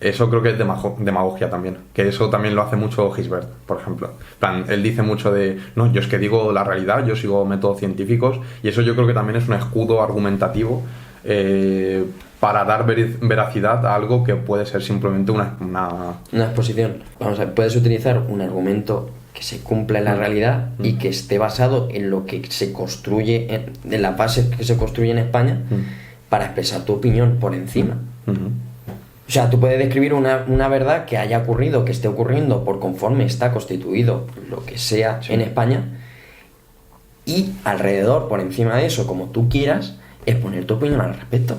[SPEAKER 1] Eso creo que es demagogia también, que eso también lo hace mucho Gisbert, por ejemplo. En plan, él dice mucho de, no, yo es que digo la realidad, yo sigo métodos científicos, y eso yo creo que también es un escudo argumentativo para dar veracidad a algo que puede ser simplemente una...
[SPEAKER 2] Una exposición. Vamos a ver, puedes utilizar un argumento que se cumpla en la realidad y que esté basado en lo que se construye, en la base que se construye en España, para expresar tu opinión por encima. O sea, tú puedes describir una verdad que haya ocurrido, que esté ocurriendo por conforme está constituido lo que sea en España, y alrededor, por encima de eso, como tú quieras, exponer tu opinión al respecto.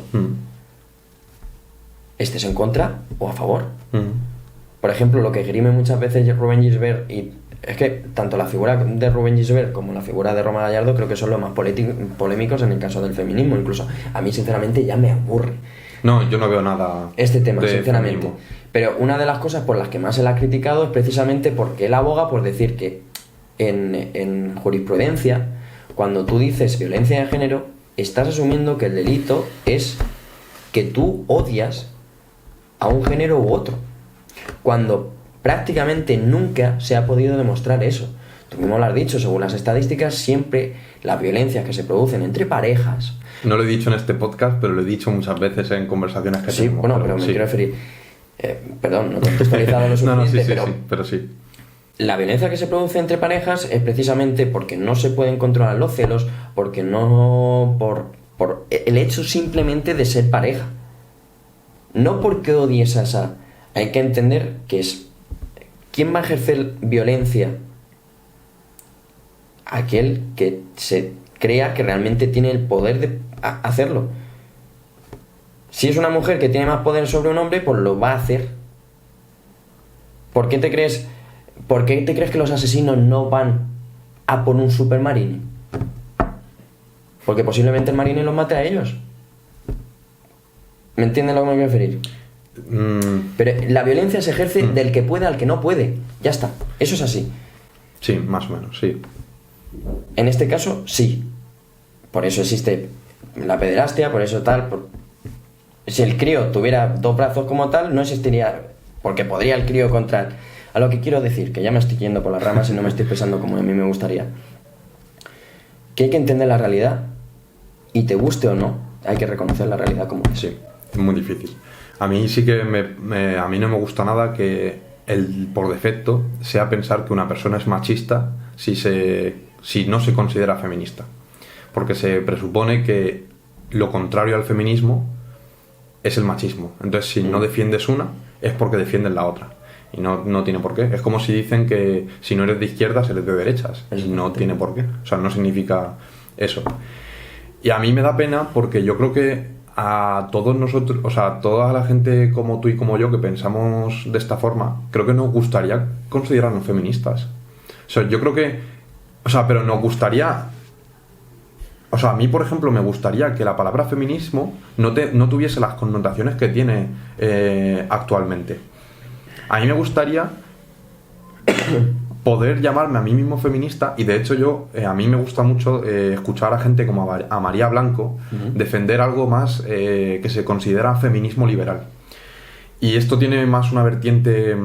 [SPEAKER 2] Estés en contra o a favor. Por ejemplo, lo que esgrime muchas veces Rubén Gisbert, y es que tanto la figura de Rubén Gisbert como la figura de Roma Gallardo creo que son los más polémicos en el caso del feminismo. Incluso a mí sinceramente ya me aburre
[SPEAKER 1] No, yo no veo nada
[SPEAKER 2] este tema,
[SPEAKER 1] de
[SPEAKER 2] sinceramente.
[SPEAKER 1] feminismo.
[SPEAKER 2] Pero una de las cosas por las que más se la ha criticado es precisamente porque él aboga por decir que en jurisprudencia, cuando tú dices violencia de género, estás asumiendo que el delito es que tú odias a un género u otro, cuando prácticamente nunca se ha podido demostrar eso. Tú mismo lo has dicho, según las estadísticas, siempre las violencias que se producen entre parejas...
[SPEAKER 1] No lo he dicho en este podcast, pero lo he dicho muchas veces en conversaciones que
[SPEAKER 2] Sí,
[SPEAKER 1] tenemos.
[SPEAKER 2] bueno, pero me quiero referir... perdón, no te he contextualizado lo
[SPEAKER 1] No,
[SPEAKER 2] suficiente,
[SPEAKER 1] sí, pero sí.
[SPEAKER 2] La violencia que se produce entre parejas es precisamente porque no se pueden controlar los celos, porque no... por el hecho simplemente de ser pareja. No porque odies a esa... Hay que entender que es... ¿Quién va a ejercer violencia? Aquel que se crea que realmente tiene el poder de hacerlo. Si es una mujer que tiene más poder sobre un hombre, pues lo va a hacer. ¿Por qué te crees que los asesinos no van a por un supermarine? Porque posiblemente el marine los mate a ellos. ¿Me entienden a lo que me quiero referir? Pero la violencia se ejerce del que puede al que no puede. Ya está. Eso es así.
[SPEAKER 1] Sí, más o menos, sí.
[SPEAKER 2] En este caso, sí. Por eso existe la pederastia, por eso tal. Si el crío tuviera dos brazos como tal, no existiría... Porque podría el crío contra... A lo que quiero decir, que ya me estoy yendo por las ramas y no me estoy expresando como a mí me gustaría. Que hay que entender la realidad, y te guste o no, hay que reconocer la realidad como es.
[SPEAKER 1] Sí, es muy difícil. A mí sí que a mí no me gusta nada que por defecto sea pensar que una persona es machista si se si no se considera feminista. Porque se presupone que lo contrario al feminismo es el machismo. Entonces, si no defiendes una, es porque defiendes la otra. Y no tiene por qué. Es como si dicen que si no eres de izquierdas, eres de derechas. Y no tiene por qué. O sea, no significa eso. Y a mí me da pena porque yo creo que a todos nosotros, o sea, a toda la gente como tú y como yo que pensamos de esta forma, creo que nos gustaría considerarnos feministas. O sea, yo creo que... O sea, pero nos gustaría... O sea, a mí, por ejemplo, me gustaría que la palabra feminismo no tuviese las connotaciones que tiene actualmente. A mí me gustaría poder llamarme a mí mismo feminista, y de hecho a mí me gusta mucho escuchar a gente como a María Blanco defender algo más que se considera feminismo liberal. Y esto tiene más una vertiente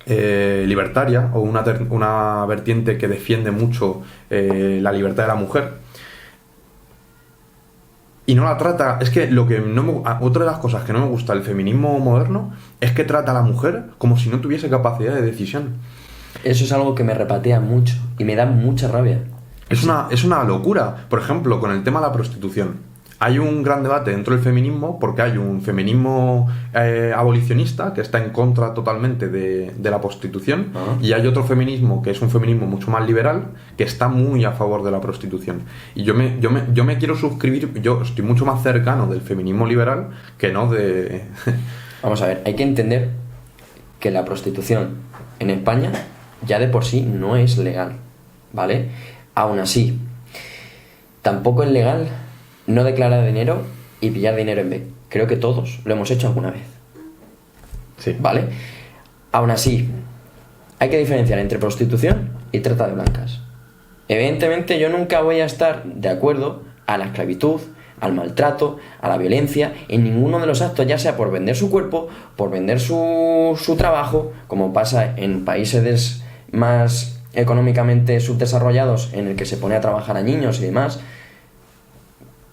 [SPEAKER 1] libertaria, o una vertiente que defiende mucho la libertad de la mujer. Y no la trata... Es que otra de las cosas que no me gusta del feminismo moderno es que trata a la mujer como si no tuviese capacidad de decisión.
[SPEAKER 2] Eso es algo que me repatea mucho y me da mucha rabia.
[SPEAKER 1] Es una locura. Por ejemplo, con el tema de la prostitución. Hay un gran debate dentro del feminismo porque hay un feminismo abolicionista que está en contra totalmente de la prostitución, y hay otro feminismo que es un feminismo mucho más liberal que está muy a favor de la prostitución. Y yo me quiero suscribir, yo estoy mucho más cercano del feminismo liberal que no de...
[SPEAKER 2] Vamos a ver, hay que entender que la prostitución en España ya de por sí no es legal, ¿vale? Aún así, tampoco es legal no declarar dinero y pillar dinero en B. Creo que todos lo hemos hecho alguna vez.
[SPEAKER 1] Sí.
[SPEAKER 2] ¿Vale? Aún así, hay que diferenciar entre prostitución y trata de blancas. Evidentemente, yo nunca voy a estar de acuerdo a la esclavitud, al maltrato, a la violencia, en ninguno de los actos, ya sea por vender su cuerpo, por vender su trabajo, como pasa en países más económicamente subdesarrollados, en el que se pone a trabajar a niños y demás.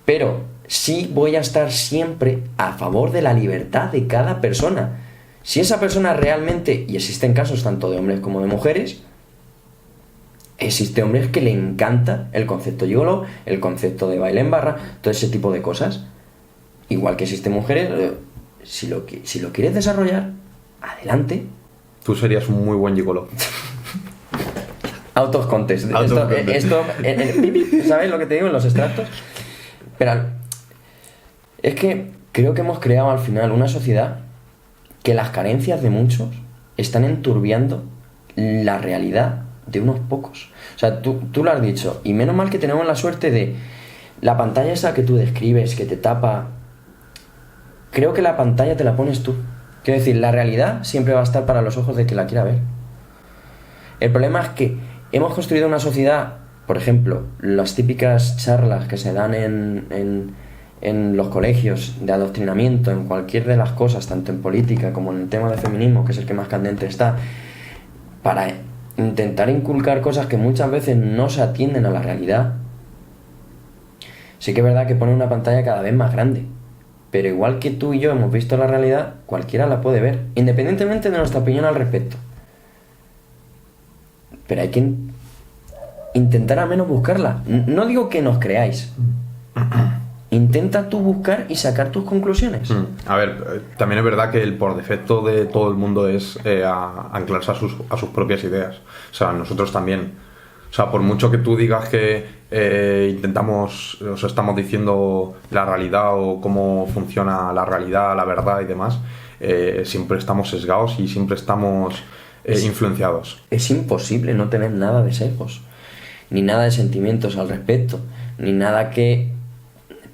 [SPEAKER 2] Pero sí voy a estar siempre a favor de la libertad de cada persona. Si esa persona realmente, y existen casos tanto de hombres como de mujeres, existe hombres que le encanta el concepto gigolo, el concepto de baile en barra, todo ese tipo de cosas. Igual que existen mujeres, si lo quieres desarrollar, adelante.
[SPEAKER 1] Tú serías un muy buen gigolo.
[SPEAKER 2] Out of context. Esto, ¿sabes lo que te digo en los extractos? Pero es que creo que hemos creado al final una sociedad que las carencias de muchos están enturbiando la realidad de unos pocos. O sea, tú lo has dicho, y menos mal que tenemos la suerte de la pantalla esa que tú describes, que te tapa. Creo que la pantalla te la pones tú. Quiero decir, la realidad siempre va a estar para los ojos de quien la quiera ver. El problema es que hemos construido una sociedad, por ejemplo, las típicas charlas que se dan en los colegios de adoctrinamiento, en cualquier de las cosas, tanto en política como en el tema de feminismo, que es el que más candente está, para intentar inculcar cosas que muchas veces no se atienden a la realidad. Sí que es verdad que pone una pantalla cada vez más grande, pero igual que tú y yo hemos visto la realidad, cualquiera la puede ver, independientemente de nuestra opinión al respecto. Pero hay que intentar al menos buscarla. No digo que nos creáis. Intenta tú buscar y sacar tus conclusiones.
[SPEAKER 1] A ver, también es verdad que el por defecto de todo el mundo es anclarse a sus propias ideas. O sea, nosotros también. O sea, por mucho que tú digas que estamos diciendo la realidad o cómo funciona la realidad, la verdad y demás, siempre estamos sesgados y siempre estamos influenciados.
[SPEAKER 2] Es imposible no tener nada de sesgos, ni nada de sentimientos al respecto, ni nada que...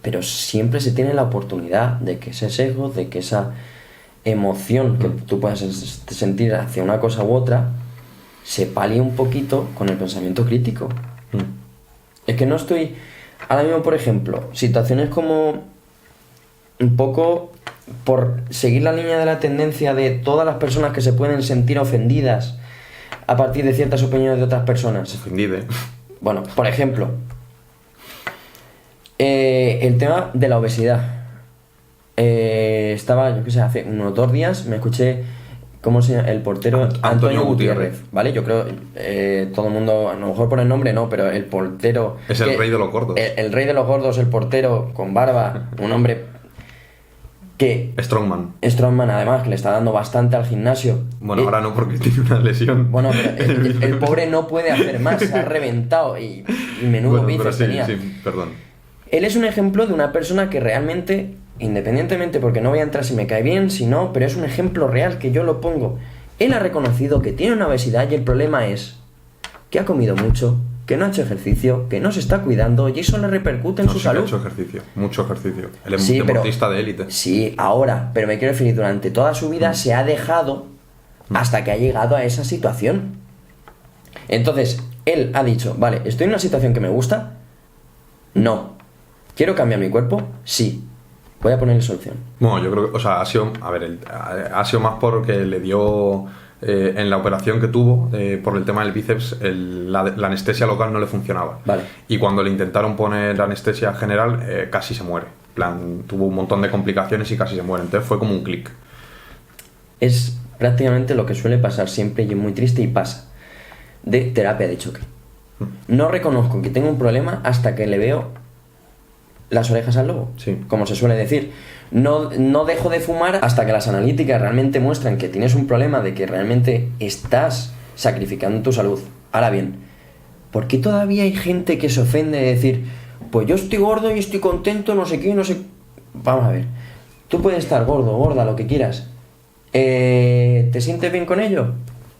[SPEAKER 2] Pero siempre se tiene la oportunidad de que ese sesgo, de que esa emoción que tú puedas sentir hacia una cosa u otra, se palie un poquito con el pensamiento crítico. Es que no estoy... Ahora mismo, por ejemplo, situaciones como un poco por seguir la línea de la tendencia de todas las personas que se pueden sentir ofendidas a partir de ciertas opiniones de otras personas.
[SPEAKER 1] Ofendido, ¿eh?
[SPEAKER 2] Bueno, por ejemplo, el tema de la obesidad. Estaba, yo qué sé, hace unos 2 días me escuché ¿Cómo se llama? El portero
[SPEAKER 1] Antonio
[SPEAKER 2] Gutiérrez, ¿vale? Yo creo, todo el mundo, a lo mejor por el nombre no, pero el portero...
[SPEAKER 1] Es el rey de los gordos.
[SPEAKER 2] El rey de los gordos, el portero con barba, un hombre que... Strongman, además, que le está dando bastante al gimnasio.
[SPEAKER 1] Bueno, ahora no, porque tiene una lesión.
[SPEAKER 2] Bueno, pero el pobre no puede hacer más, se ha reventado y menudo bíceps tenía.
[SPEAKER 1] Sí, perdón.
[SPEAKER 2] Él es un ejemplo de una persona que realmente, independientemente, porque no voy a entrar si me cae bien, si no, pero es un ejemplo real que yo lo pongo. Él ha reconocido que tiene una obesidad y el problema es que ha comido mucho, que no ha hecho ejercicio, que no se está cuidando y eso le repercute en su salud.
[SPEAKER 1] Mucho ejercicio. Él es
[SPEAKER 2] Sí,
[SPEAKER 1] deportista de élite.
[SPEAKER 2] Sí, ahora, pero me quiero referir, durante toda su vida se ha dejado hasta que ha llegado a esa situación. Entonces, él ha dicho, vale, ¿estoy en una situación que me gusta? No. ¿Quiero cambiar mi cuerpo? Sí. Voy a ponerle solución.
[SPEAKER 1] Bueno, yo creo que, o sea, ha sido más porque le dio, en la operación que tuvo, por el tema del bíceps, la anestesia local no le funcionaba.
[SPEAKER 2] Vale.
[SPEAKER 1] Y cuando le intentaron poner anestesia general, casi se muere. En plan, tuvo un montón de complicaciones y casi se muere. Entonces fue como un clic.
[SPEAKER 2] Es prácticamente lo que suele pasar siempre y es muy triste y pasa. De terapia de choque. No reconozco que tengo un problema hasta que le veo las orejas al lobo,
[SPEAKER 1] sí,
[SPEAKER 2] como se suele decir. No dejo de fumar hasta que las analíticas realmente muestran que tienes un problema, de que realmente estás sacrificando tu salud. Ahora bien, ¿por qué todavía hay gente que se ofende de decir, pues yo estoy gordo y estoy contento, no sé qué, no sé... Vamos a ver, tú puedes estar gordo, gorda, lo que quieras. ¿Te sientes bien con ello?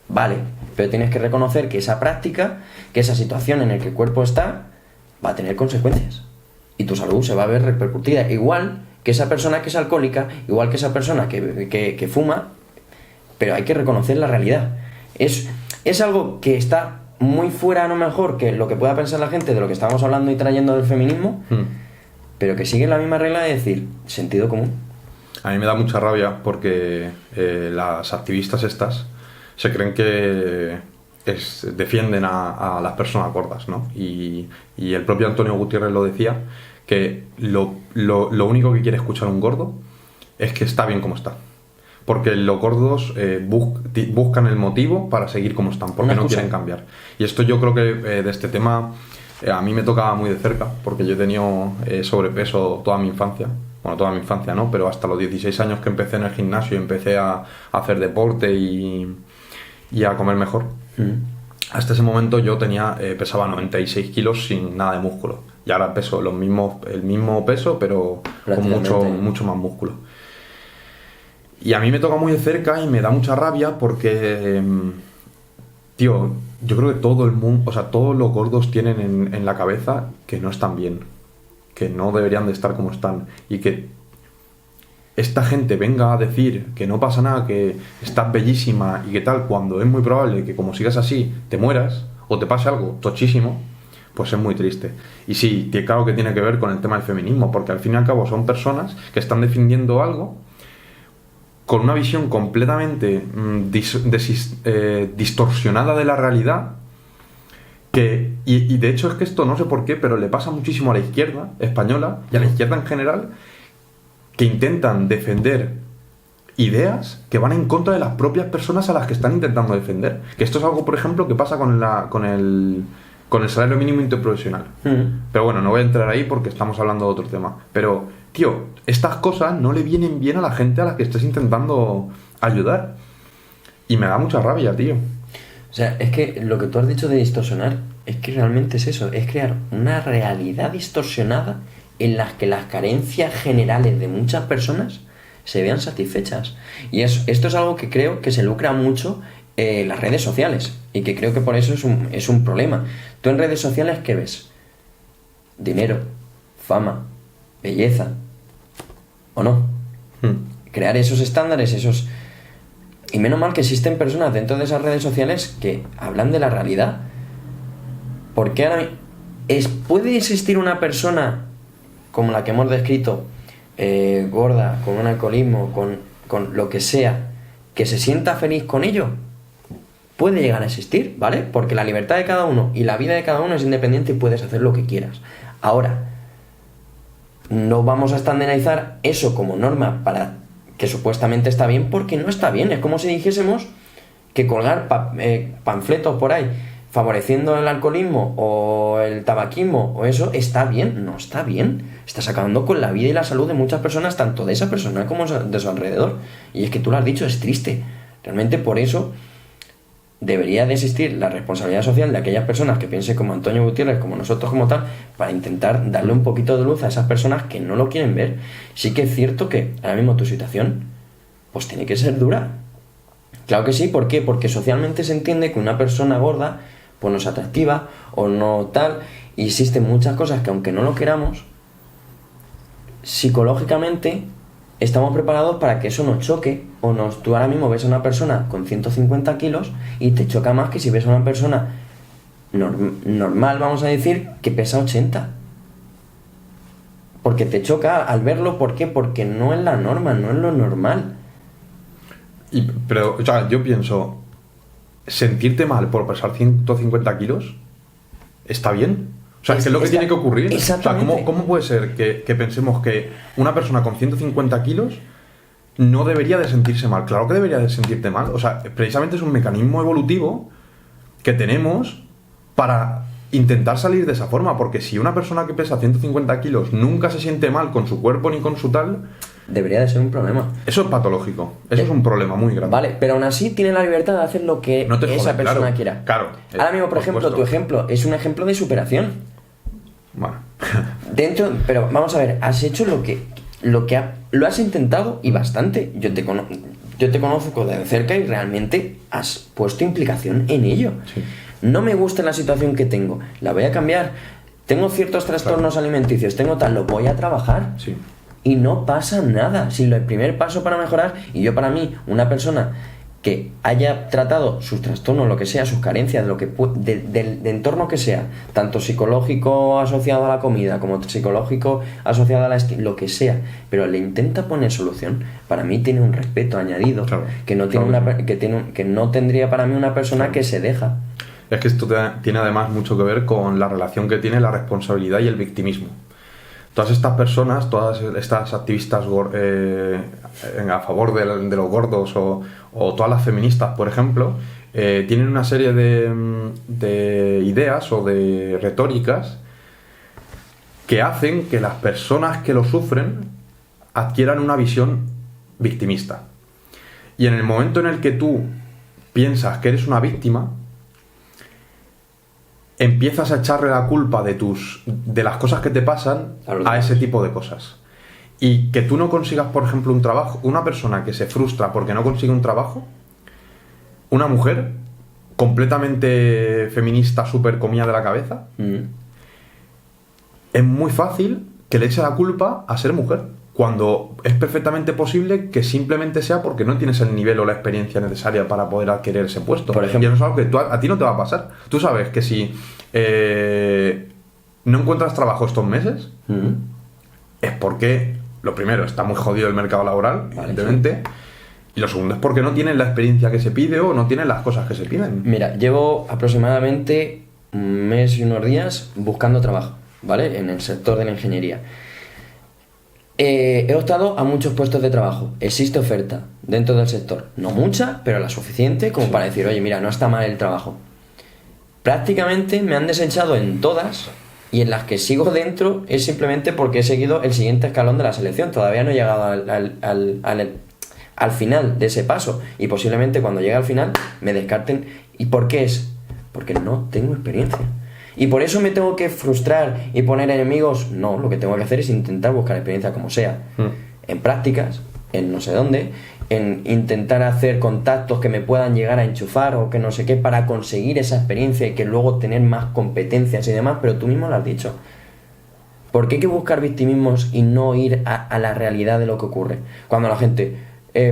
[SPEAKER 2] Vale, pero tienes que reconocer que esa práctica, que esa situación en la que el cuerpo está, va a tener consecuencias. Y tu salud se va a ver repercutida. Igual que esa persona que es alcohólica, igual que esa persona que fuma, pero hay que reconocer la realidad. Es algo que está muy fuera, a lo mejor, que lo que pueda pensar la gente de lo que estábamos hablando y trayendo del feminismo, pero que sigue la misma regla de decir, sentido común.
[SPEAKER 1] A mí me da mucha rabia porque las activistas estas se creen que defienden a las personas gordas, ¿no? Y el propio Antonio Gutiérrez lo decía, que lo único que quiere escuchar un gordo es que está bien como está. Porque los gordos buscan el motivo para seguir como están, porque no quieren cambiar. Y esto yo creo que de este tema a mí me tocaba muy de cerca, porque yo he tenido sobrepeso toda mi infancia. Bueno, toda mi infancia no, pero hasta los 16 años que empecé en el gimnasio y empecé a hacer deporte y a comer mejor. Hasta ese momento yo pesaba 96 kilos sin nada de músculo. Y ahora peso el mismo peso, pero con mucho más músculo. Y a mí me toca muy de cerca y me da mucha rabia porque, tío, yo creo que todo el mundo, o sea, todos los gordos tienen en la cabeza que no están bien, que no deberían de estar como están, y que esta gente venga a decir que no pasa nada, que estás bellísima y que tal, cuando es muy probable que como sigas así te mueras o te pase algo tochísimo, pues es muy triste. Y sí, claro que tiene que ver con el tema del feminismo, porque al fin y al cabo son personas que están defendiendo algo con una visión completamente distorsionada de la realidad, y de hecho es que esto no sé por qué, pero le pasa muchísimo a la izquierda española y a la izquierda en general, que intentan defender ideas que van en contra de las propias personas a las que están intentando defender. Que esto es algo, por ejemplo, que pasa con el salario mínimo interprofesional. Pero bueno, no voy a entrar ahí porque estamos hablando de otro tema. Pero, tío, estas cosas no le vienen bien a la gente a la que estés intentando ayudar. Y me da mucha rabia, tío.
[SPEAKER 2] O sea, es que lo que tú has dicho de distorsionar, es que realmente es eso, es crear una realidad distorsionada en las que las carencias generales de muchas personas se vean satisfechas. Y esto es algo que creo que se lucra mucho en las redes sociales, y que creo que por eso es un problema. Tú en redes sociales, ¿qué ves? Dinero, fama, belleza, ¿o no? Crear esos estándares, y menos mal que existen personas dentro de esas redes sociales que hablan de la realidad. Porque ahora puede existir una persona como la que hemos descrito, gorda, con un alcoholismo, con lo que sea, que se sienta feliz con ello. Puede llegar a existir, ¿vale? Porque la libertad de cada uno y la vida de cada uno es independiente y puedes hacer lo que quieras. Ahora, no vamos a estandarizar eso como norma para que supuestamente está bien porque no está bien. Es como si dijésemos que colgar panfletos por ahí favoreciendo el alcoholismo o el tabaquismo o eso está bien. No está bien. Estás acabando con la vida y la salud de muchas personas, tanto de esa persona como de su alrededor. Y es que tú lo has dicho, es triste. Realmente por eso debería de existir la responsabilidad social de aquellas personas que piensen como Antonio Gutiérrez, como nosotros como tal, para intentar darle un poquito de luz a esas personas que no lo quieren ver. Sí que es cierto que ahora mismo tu situación pues tiene que ser dura. Claro que sí, ¿por qué? Porque socialmente se entiende que una persona gorda pues no es atractiva o no tal, y existen muchas cosas que aunque no lo queramos, psicológicamente estamos preparados para que eso nos choque, o tú ahora mismo ves a una persona con 150 kilos y te choca más que si ves a una persona normal, vamos a decir, que pesa 80. Porque te choca al verlo, ¿por qué? Porque no es la norma, no es lo normal.
[SPEAKER 1] Pero, o sea, yo pienso, sentirte mal por pesar 150 kilos, ¿está bien? O sea, ¿qué es lo que tiene que ocurrir?
[SPEAKER 2] Exactamente.
[SPEAKER 1] O sea, ¿cómo puede ser que pensemos que una persona con 150 kilos no debería de sentirse mal? Claro que debería de sentirte mal. O sea, precisamente es un mecanismo evolutivo que tenemos para intentar salir de esa forma. Porque si una persona que pesa 150 kilos nunca se siente mal con su cuerpo ni con su tal...
[SPEAKER 2] Debería de ser un problema.
[SPEAKER 1] Eso es patológico. Eso es un problema muy grande.
[SPEAKER 2] Vale, pero aún así tiene la libertad de hacer lo que esa persona quiera.
[SPEAKER 1] Claro.
[SPEAKER 2] Ahora mismo, por ejemplo,
[SPEAKER 1] supuesto.
[SPEAKER 2] tu ejemplo es un ejemplo de superación.
[SPEAKER 1] Bueno.
[SPEAKER 2] Pero vamos a ver, has hecho lo has intentado y bastante. Yo te conozco de cerca y realmente has puesto implicación en ello.
[SPEAKER 1] Sí.
[SPEAKER 2] No me gusta la situación que tengo, la voy a cambiar. Tengo ciertos trastornos alimenticios, lo voy a trabajar.
[SPEAKER 1] Sí.
[SPEAKER 2] Y no pasa nada. Si el primer paso para mejorar, y yo para mí, una persona que haya tratado sus trastornos, lo que sea, sus carencias, del entorno que sea, tanto psicológico asociado a la comida como psicológico asociado a lo que sea, pero le intenta poner solución, para mí tiene un respeto añadido,
[SPEAKER 1] claro,
[SPEAKER 2] que no tiene
[SPEAKER 1] claro.
[SPEAKER 2] que no tendría para mí una persona
[SPEAKER 1] Claro.
[SPEAKER 2] que se deja.
[SPEAKER 1] Es que esto tiene además mucho que ver con la relación que tiene la responsabilidad y el victimismo. Todas estas personas, todas estas activistas a favor de los gordos o todas las feministas, por ejemplo, tienen una serie de ideas o de retóricas que hacen que las personas que lo sufren adquieran una visión victimista. Y en el momento en el que tú piensas que eres una víctima, empiezas a echarle la culpa de las cosas que te pasan a ese tipo de cosas. Y que tú no consigas, por ejemplo, un trabajo, una persona que se frustra porque no consigue un trabajo, una mujer completamente feminista, súper comida de la cabeza, es muy fácil que le eche la culpa a ser mujer, cuando es perfectamente posible que simplemente sea porque no tienes el nivel o la experiencia necesaria para poder adquirir ese puesto.
[SPEAKER 2] Por ejemplo,
[SPEAKER 1] y eso es algo que a ti no te va a pasar. Tú sabes que si no encuentras trabajo estos meses, es porque, lo primero, está muy jodido el mercado laboral, evidentemente, y lo segundo es porque no tienes la experiencia que se pide o no tienes las cosas que se piden.
[SPEAKER 2] Mira, llevo aproximadamente un mes y unos días buscando trabajo, ¿vale? En el sector de la ingeniería. He optado a muchos puestos de trabajo. Existe oferta dentro del sector. No mucha, pero la suficiente como para decir, oye, mira, no está mal el trabajo. Prácticamente me han desechado en todas, y en las que sigo dentro es simplemente porque he seguido el siguiente escalón de la selección. Todavía no he llegado al final de ese paso, y posiblemente cuando llegue al final me descarten. ¿Y por qué es? Porque no tengo experiencia. ¿Y por eso me tengo que frustrar y poner enemigos? No, lo que tengo que hacer es intentar buscar experiencia como sea. En prácticas, en no sé dónde, en intentar hacer contactos que me puedan llegar a enchufar o que no sé qué, para conseguir esa experiencia y que luego tener más competencias y demás. Pero tú mismo lo has dicho. ¿Por qué hay que buscar victimismos y no ir a la realidad de lo que ocurre? Cuando la gente,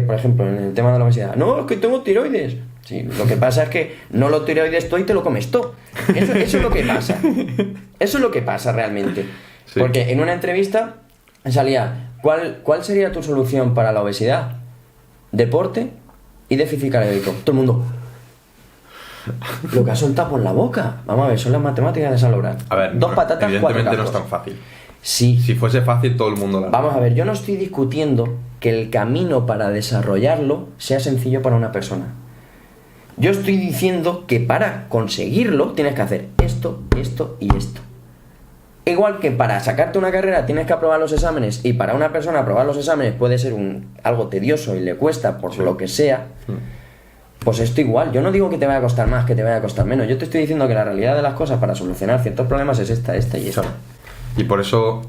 [SPEAKER 2] por ejemplo, en el tema de la obesidad, no, es que tengo tiroides. Sí, lo que pasa es que no lo tiroides todo y te lo comes todo. Eso es lo que pasa. Eso es lo que pasa realmente.
[SPEAKER 1] Sí.
[SPEAKER 2] Porque en una entrevista salía, ¿cuál sería tu solución para la obesidad? Deporte y déficit calórico. Todo el mundo. Lo que ha soltado por la boca. Vamos a ver, son las matemáticas de Salobrar.
[SPEAKER 1] A ver,
[SPEAKER 2] Dos patatas, cuatro
[SPEAKER 1] evidentemente no
[SPEAKER 2] cajos.
[SPEAKER 1] es tan fácil.
[SPEAKER 2] Sí.
[SPEAKER 1] Si fuese fácil, todo el mundo lo haría.
[SPEAKER 2] Vamos a ver, yo no estoy discutiendo que el camino para desarrollarlo sea sencillo para una persona. Yo estoy diciendo que para conseguirlo tienes que hacer esto, esto y esto. Igual que para sacarte una carrera tienes que aprobar los exámenes, y para una persona aprobar los exámenes puede ser algo tedioso y le cuesta por lo que sea, pues esto igual. Yo no digo que te vaya a costar más, que te vaya a costar menos. Yo te estoy diciendo que la realidad de las cosas para solucionar ciertos problemas es esta y esta.
[SPEAKER 1] Claro. Y por eso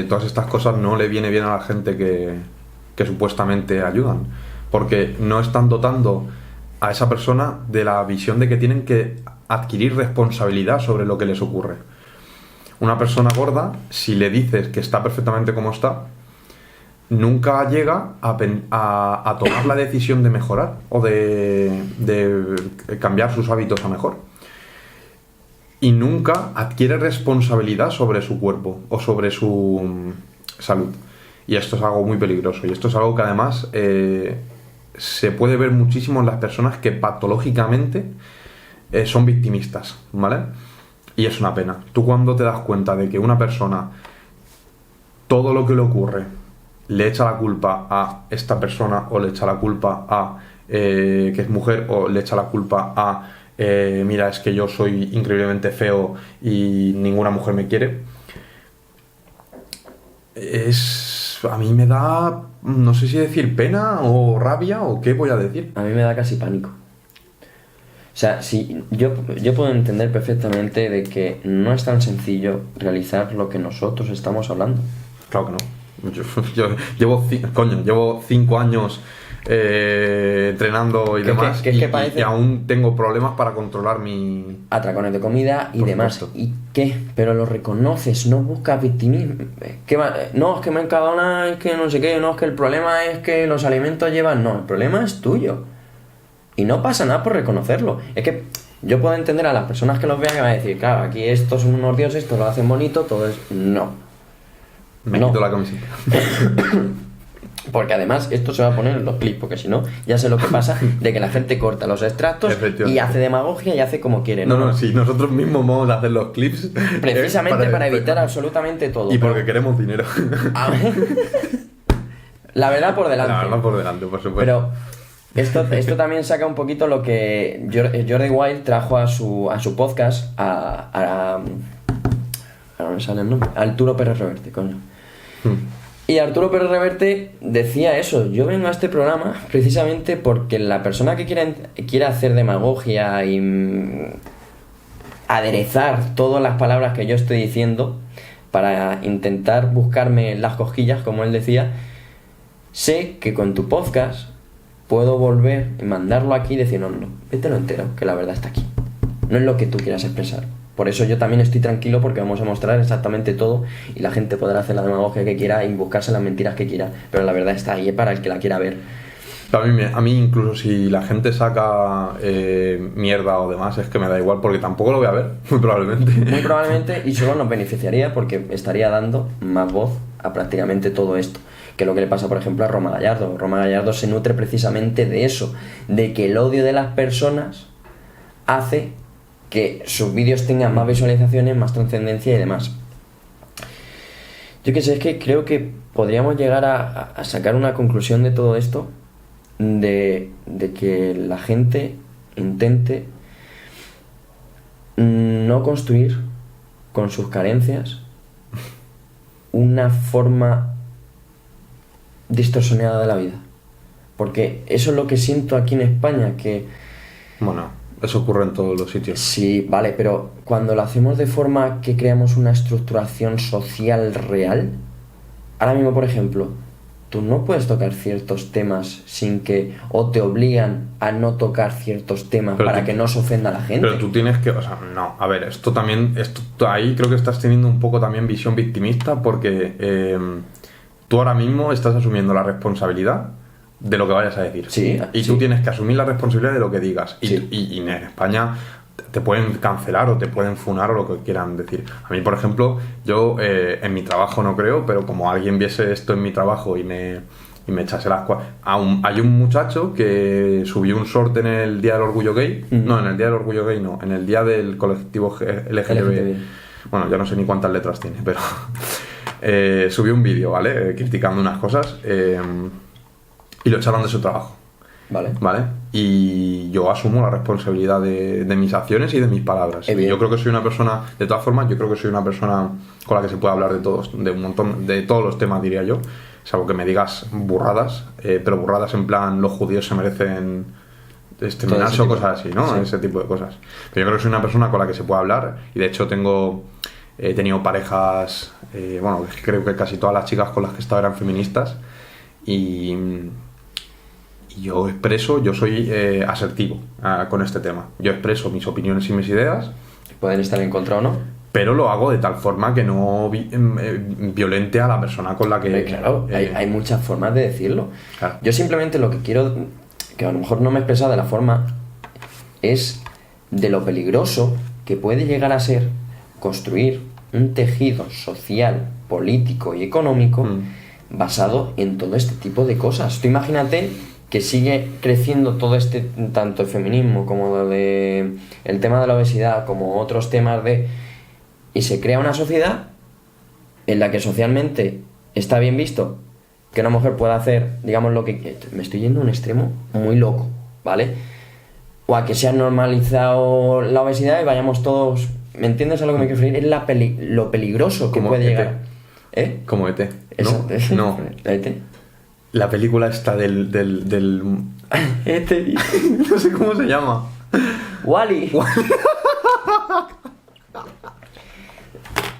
[SPEAKER 1] todas estas cosas no le viene bien a la gente que supuestamente ayudan, porque no están dotando a esa persona de la visión de que tienen que adquirir responsabilidad sobre lo que les ocurre. Una persona gorda, si le dices que está perfectamente como está, nunca llega a tomar la decisión de mejorar o de cambiar sus hábitos a mejor. Y nunca adquiere responsabilidad sobre su cuerpo o sobre su salud. Y esto es algo muy peligroso. Y esto es algo que además se puede ver muchísimo en las personas que patológicamente son victimistas, ¿vale? Y es una pena. Tú cuando te das cuenta de que una persona, todo lo que le ocurre, le echa la culpa a esta persona, o le echa la culpa a que es mujer, o le echa la culpa a mira, es que yo soy increíblemente feo y ninguna mujer me quiere, a mí me da, no sé si decir pena o rabia o qué voy a decir.
[SPEAKER 2] A mí me da casi pánico. O sea, sí, yo puedo entender perfectamente de que no es tan sencillo realizar lo que nosotros estamos hablando.
[SPEAKER 1] Claro que no. Yo llevo 5 años entrenando y demás, y aún tengo problemas para controlar mi...
[SPEAKER 2] atracones de comida y demás.
[SPEAKER 1] Supuesto.
[SPEAKER 2] ¿Y qué? Pero lo reconoces, no buscas victimismo. No, es que me encadona, es que no sé qué, no, es que el problema es que los alimentos llevan... No, el problema es tuyo. Y no pasa nada por reconocerlo. Es que yo puedo entender a las personas que los vean que van a decir, claro, aquí estos son unos dioses, estos lo hacen bonito, todo es... No.
[SPEAKER 1] Me quito la camiseta.
[SPEAKER 2] Porque además esto se va a poner en los clips, porque si no, ya sé lo que pasa de que la gente corta los extractos y hace demagogia y hace como quiere.
[SPEAKER 1] No, sí, nosotros mismos vamos a hacer los clips.
[SPEAKER 2] Precisamente para evitar absolutamente todo.
[SPEAKER 1] Y porque queremos dinero.
[SPEAKER 2] La verdad por delante.
[SPEAKER 1] La verdad por delante, por supuesto.
[SPEAKER 2] Pero esto también saca un poquito lo que Jordi Wild trajo a su podcast a no me sale el nombre, Arturo Pérez Reverte, coño. Y Arturo Pérez Reverte decía eso: yo vengo a este programa precisamente porque la persona que quiera hacer demagogia y aderezar todas las palabras que yo estoy diciendo para intentar buscarme las cosquillas, como él decía, sé que con tu podcast puedo volver y mandarlo aquí y decir, no, vételo entero, que la verdad está aquí. No es lo que tú quieras expresar. Por eso yo también estoy tranquilo, porque vamos a mostrar exactamente todo y la gente podrá hacer la demagogia que quiera y buscarse las mentiras que quiera, pero la verdad está ahí para el que la quiera ver.
[SPEAKER 1] A mí incluso si la gente saca mierda o demás, es que me da igual, porque tampoco lo voy a ver, muy probablemente.
[SPEAKER 2] Muy probablemente, y solo nos beneficiaría porque estaría dando más voz a prácticamente todo esto, que es lo que le pasa por ejemplo a Roma Gallardo. Roma Gallardo se nutre precisamente de eso, de que el odio de las personas hace que sus vídeos tengan más visualizaciones, más trascendencia y demás. Yo qué sé, es que creo que podríamos llegar a sacar una conclusión de todo esto, de que la gente intente no construir con sus carencias una forma distorsionada de la vida. Porque eso es lo que siento aquí en España, que...
[SPEAKER 1] Bueno, eso ocurre en todos los sitios.
[SPEAKER 2] Sí, vale, pero cuando lo hacemos de forma que creamos una estructuración social real, ahora mismo, por ejemplo, tú no puedes tocar ciertos temas sin que, o te obligan a no tocar ciertos temas para que no se ofenda a la gente.
[SPEAKER 1] Pero tú tienes que, o sea, no, a ver, esto ahí creo que estás teniendo un poco también visión victimista, porque tú ahora mismo estás asumiendo la responsabilidad de lo que vayas a decir.
[SPEAKER 2] Sí,
[SPEAKER 1] y tú tienes que asumir la responsabilidad de lo que digas.
[SPEAKER 2] Sí.
[SPEAKER 1] Y en España te pueden cancelar o te pueden funar o lo que quieran decir. A mí, por ejemplo, yo en mi trabajo no creo, pero como alguien viese esto en mi trabajo y me echase las cuadras... Hay un muchacho que subió un short en el Día del Orgullo Gay. No, en el Día del Orgullo Gay no, en el Día del colectivo LGTB. Bueno, ya no sé ni cuántas letras tiene, pero... subió un vídeo, ¿vale? Criticando unas cosas y lo echaron de su trabajo. ¿Vale? Y yo asumo la responsabilidad de mis acciones y de mis palabras. Yo creo que soy una persona, de todas formas, yo creo que soy una persona con la que se puede hablar de todos, de un montón, de todos los temas, diría yo. Salvo que me digas burradas, pero burradas en plan, los judíos se merecen exterminarse o cosas así, ¿no? Sí. Ese tipo de cosas. Pero yo creo que soy una persona con la que se puede hablar y de hecho he tenido parejas, bueno, creo que casi todas las chicas con las que he estado eran feministas y yo soy asertivo con este tema. Yo expreso mis opiniones y mis ideas.
[SPEAKER 2] Pueden estar en contra o no.
[SPEAKER 1] Pero lo hago de tal forma que no violente a la persona con la que...
[SPEAKER 2] Claro, hay muchas formas de decirlo.
[SPEAKER 1] Claro.
[SPEAKER 2] Yo simplemente lo que quiero, que a lo mejor no me he expresado de la forma, es de lo peligroso que puede llegar a ser construir un tejido social, político y económico basado en todo este tipo de cosas. Tú imagínate que sigue creciendo todo tanto el feminismo como el tema de la obesidad, como otros temas y se crea una sociedad en la que socialmente está bien visto que una mujer pueda hacer, digamos, lo que... Me estoy yendo a un extremo muy loco, ¿vale? O a que se ha normalizado la obesidad y vayamos todos... ¿Me entiendes a lo que me quiero referir? Es lo peligroso que puede llegar.
[SPEAKER 1] Como ET.
[SPEAKER 2] Exacto.
[SPEAKER 1] No.
[SPEAKER 2] ET.
[SPEAKER 1] La película esta del... No sé cómo se llama.
[SPEAKER 2] Wall-E.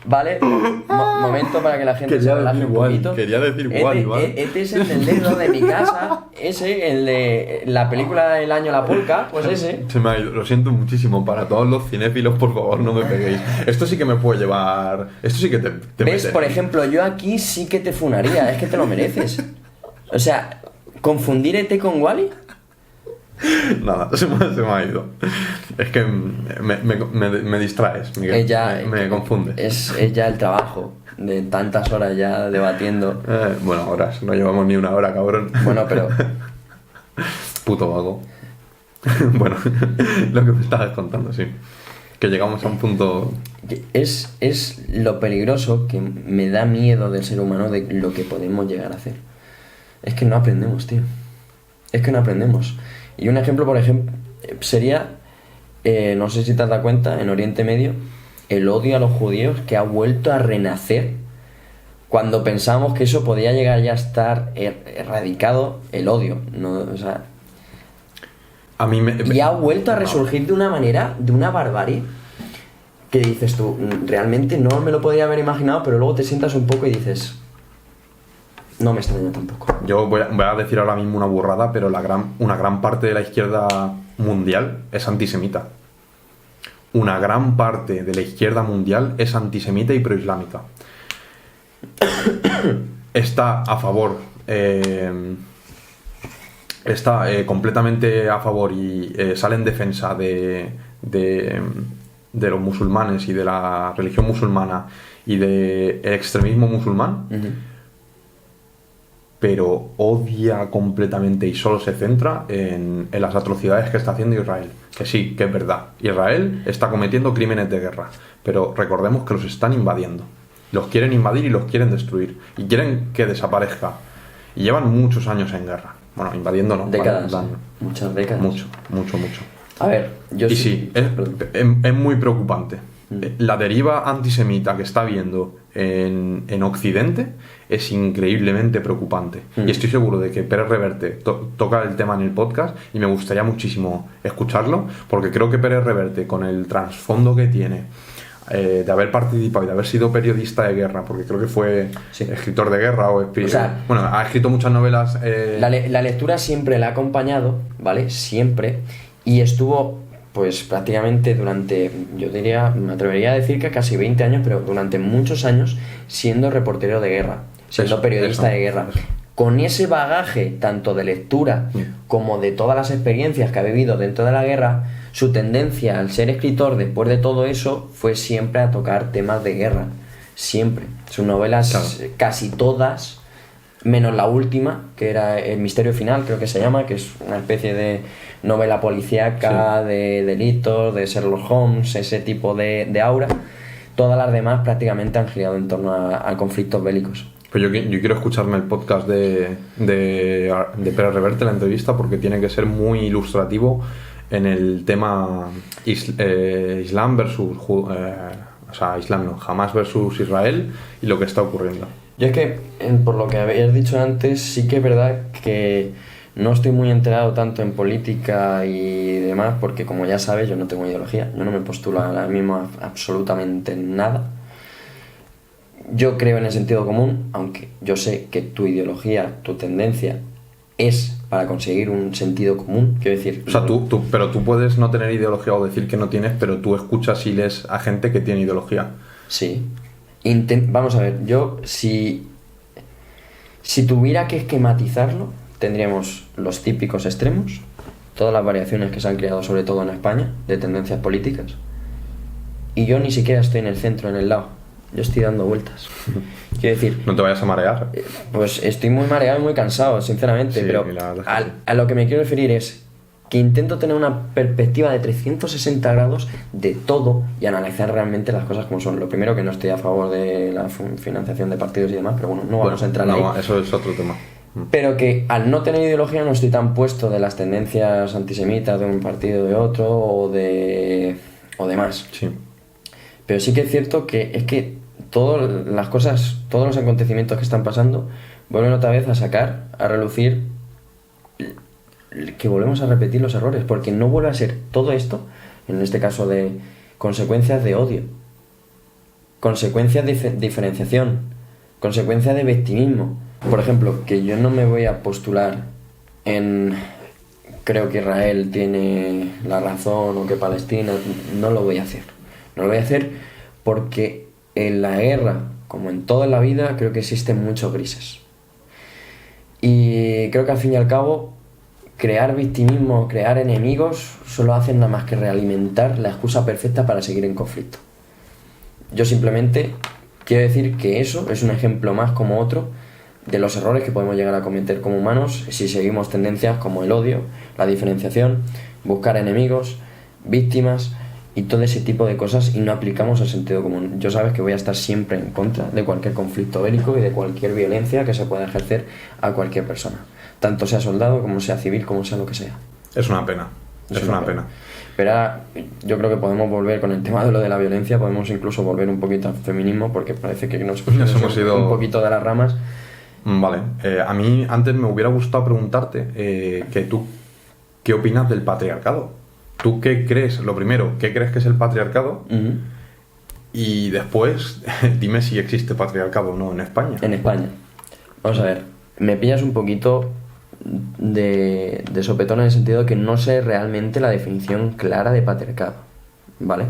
[SPEAKER 2] Vale, momento para que la gente se relaje un poquito.
[SPEAKER 1] Quería decir Wall-E, ¿vale?
[SPEAKER 2] Este es el del dedo de mi casa. Ese, el de la película del año La Polka, pues ese.
[SPEAKER 1] Se me ha ido, lo siento muchísimo. Para todos los cinéfilos, por favor, no me peguéis. Esto sí que me puede llevar... Esto sí que te
[SPEAKER 2] ¿Ves? Por ejemplo, yo aquí sí que te funaría. Es que te lo mereces. O sea, ¿confundir ET con Wall-E?
[SPEAKER 1] Nada, se me ha ido. Es que me distraes, Miguel. Me confunde.
[SPEAKER 2] Es ya el trabajo de tantas horas ya debatiendo.
[SPEAKER 1] Bueno, horas, no llevamos ni una hora, cabrón.
[SPEAKER 2] Bueno, pero...
[SPEAKER 1] Puto vago. Bueno, lo que me estabas contando, sí. Que llegamos a un punto...
[SPEAKER 2] Es lo peligroso que me da miedo del ser humano, de lo que podemos llegar a hacer. Es que no aprendemos, tío. Es que no aprendemos. Y un ejemplo, por ejemplo, sería, no sé si te has dado cuenta, en Oriente Medio, el odio a los judíos que ha vuelto a renacer cuando pensamos que eso podía llegar ya a estar erradicado, el odio, ¿no? O sea, y ha vuelto a resurgir de una manera, de una barbarie, que dices tú, realmente no me lo podía haber imaginado, pero luego te sientas un poco y dices... No me extraña tampoco.
[SPEAKER 1] Yo voy a decir ahora mismo una burrada, pero una gran parte de la izquierda mundial es antisemita. Una gran parte de la izquierda mundial es antisemita y proislámica. Está a favor, está completamente a favor y sale en defensa de los musulmanes y de la religión musulmana y del extremismo musulmán. Pero odia completamente y solo se centra en las atrocidades que está haciendo Israel. Que sí, que es verdad. Israel está cometiendo crímenes de guerra, pero recordemos que los están invadiendo. Los quieren invadir y los quieren destruir. Y quieren que desaparezca. Y llevan muchos años en guerra. Bueno, invadiendo no.
[SPEAKER 2] Décadas. Muchas décadas.
[SPEAKER 1] Mucho.
[SPEAKER 2] A ver, yo
[SPEAKER 1] y sí, es muy preocupante. La deriva antisemita que está habiendo en Occidente es increíblemente preocupante. Y estoy seguro de que Pérez Reverte toca el tema en el podcast y me gustaría muchísimo escucharlo, porque creo que Pérez Reverte, con el trasfondo que tiene de haber participado y de haber sido periodista de guerra, porque creo que fue escritor de guerra o sea, bueno, ha escrito muchas novelas.
[SPEAKER 2] La lectura siempre la ha acompañado, ¿vale? Siempre. Y estuvo... pues prácticamente durante, yo diría, me atrevería a decir que casi 20 años, pero durante muchos años siendo reportero de guerra, siendo periodista de guerra. Con ese bagaje, tanto de lectura como de todas las experiencias que ha vivido dentro de la guerra, su tendencia al ser escritor después de todo eso fue siempre a tocar temas de guerra. Siempre. Sus novelas, casi todas, menos la última, que era El misterio final, creo que se llama, que es una especie de novela policíaca, de delitos, de Sherlock Holmes, ese tipo de aura. todas las demás prácticamente han girado en torno a conflictos bélicos.
[SPEAKER 1] Pues yo quiero escucharme el podcast de Pérez Reverte, la entrevista, porque tiene que ser muy ilustrativo en el tema Islam versus... Islam no, Hamas versus Israel y lo que está ocurriendo.
[SPEAKER 2] Yo es que, por lo que habías dicho antes, sí que es verdad que no estoy muy enterado tanto en política y demás, porque como ya sabes, yo no tengo ideología, yo no me postulo ahora mismo absolutamente nada. Yo creo en el sentido común, aunque yo sé que tu ideología, tu tendencia es para conseguir un sentido común, quiero decir...
[SPEAKER 1] O sea, pero tú puedes no tener ideología o decir que no tienes, pero tú escuchas y lees a gente que tiene ideología.
[SPEAKER 2] Sí. Vamos a ver, yo si tuviera que esquematizarlo, tendríamos los típicos extremos, todas las variaciones que se han creado sobre todo en España, de tendencias políticas, y yo ni siquiera estoy en el centro, en el lado, yo estoy dando vueltas. Quiero decir...
[SPEAKER 1] No te vayas a marear.
[SPEAKER 2] Pues estoy muy mareado y muy cansado, sinceramente,
[SPEAKER 1] sí,
[SPEAKER 2] pero a lo que me quiero referir es que intento tener una perspectiva de 360 grados de todo y analizar realmente las cosas como son. Lo primero, que no estoy a favor de la financiación de partidos y demás, pero bueno, no vamos a entrar ahí.
[SPEAKER 1] Eso es otro tema.
[SPEAKER 2] Pero que al no tener ideología no estoy tan puesto de las tendencias antisemitas de un partido o de otro o demás.
[SPEAKER 1] Sí.
[SPEAKER 2] Pero sí que es cierto que es que todas las cosas, todos los acontecimientos que están pasando vuelven otra vez a sacar, a relucir, que volvemos a repetir los errores, porque no vuelve a ser todo esto, en este caso de consecuencias de odio, consecuencias de diferenciación, consecuencias de victimismo. Por ejemplo, que yo no me voy a postular en creo que Israel tiene la razón o que Palestina, no lo voy a hacer. No lo voy a hacer porque en la guerra, como en toda la vida, creo que existen muchos grises. Y creo que al fin y al cabo, crear victimismo, crear enemigos, solo hacen nada más que realimentar la excusa perfecta para seguir en conflicto. Yo simplemente quiero decir que eso es un ejemplo más como otro de los errores que podemos llegar a cometer como humanos si seguimos tendencias como el odio, la diferenciación, buscar enemigos, víctimas y todo ese tipo de cosas y no aplicamos el sentido común. Yo sabes que voy a estar siempre en contra de cualquier conflicto bélico y de cualquier violencia que se pueda ejercer a cualquier persona, tanto sea soldado como sea civil, como sea lo que sea.
[SPEAKER 1] Es una pena, es una pena.
[SPEAKER 2] Pero ahora yo creo que podemos volver con el tema de lo de la violencia, podemos incluso volver un poquito al feminismo porque parece que nos hemos ido un poquito de las ramas.
[SPEAKER 1] Vale, a mí antes me hubiera gustado preguntarte que tú, ¿qué opinas del patriarcado? ¿Tú qué crees? Lo primero, ¿qué crees que es el patriarcado?
[SPEAKER 2] Uh-huh.
[SPEAKER 1] Y después, dime si existe patriarcado o no en España.
[SPEAKER 2] En España. Vamos a ver, me pillas un poquito de sopetón en el sentido de que no sé realmente la definición clara de patriarcado, ¿vale?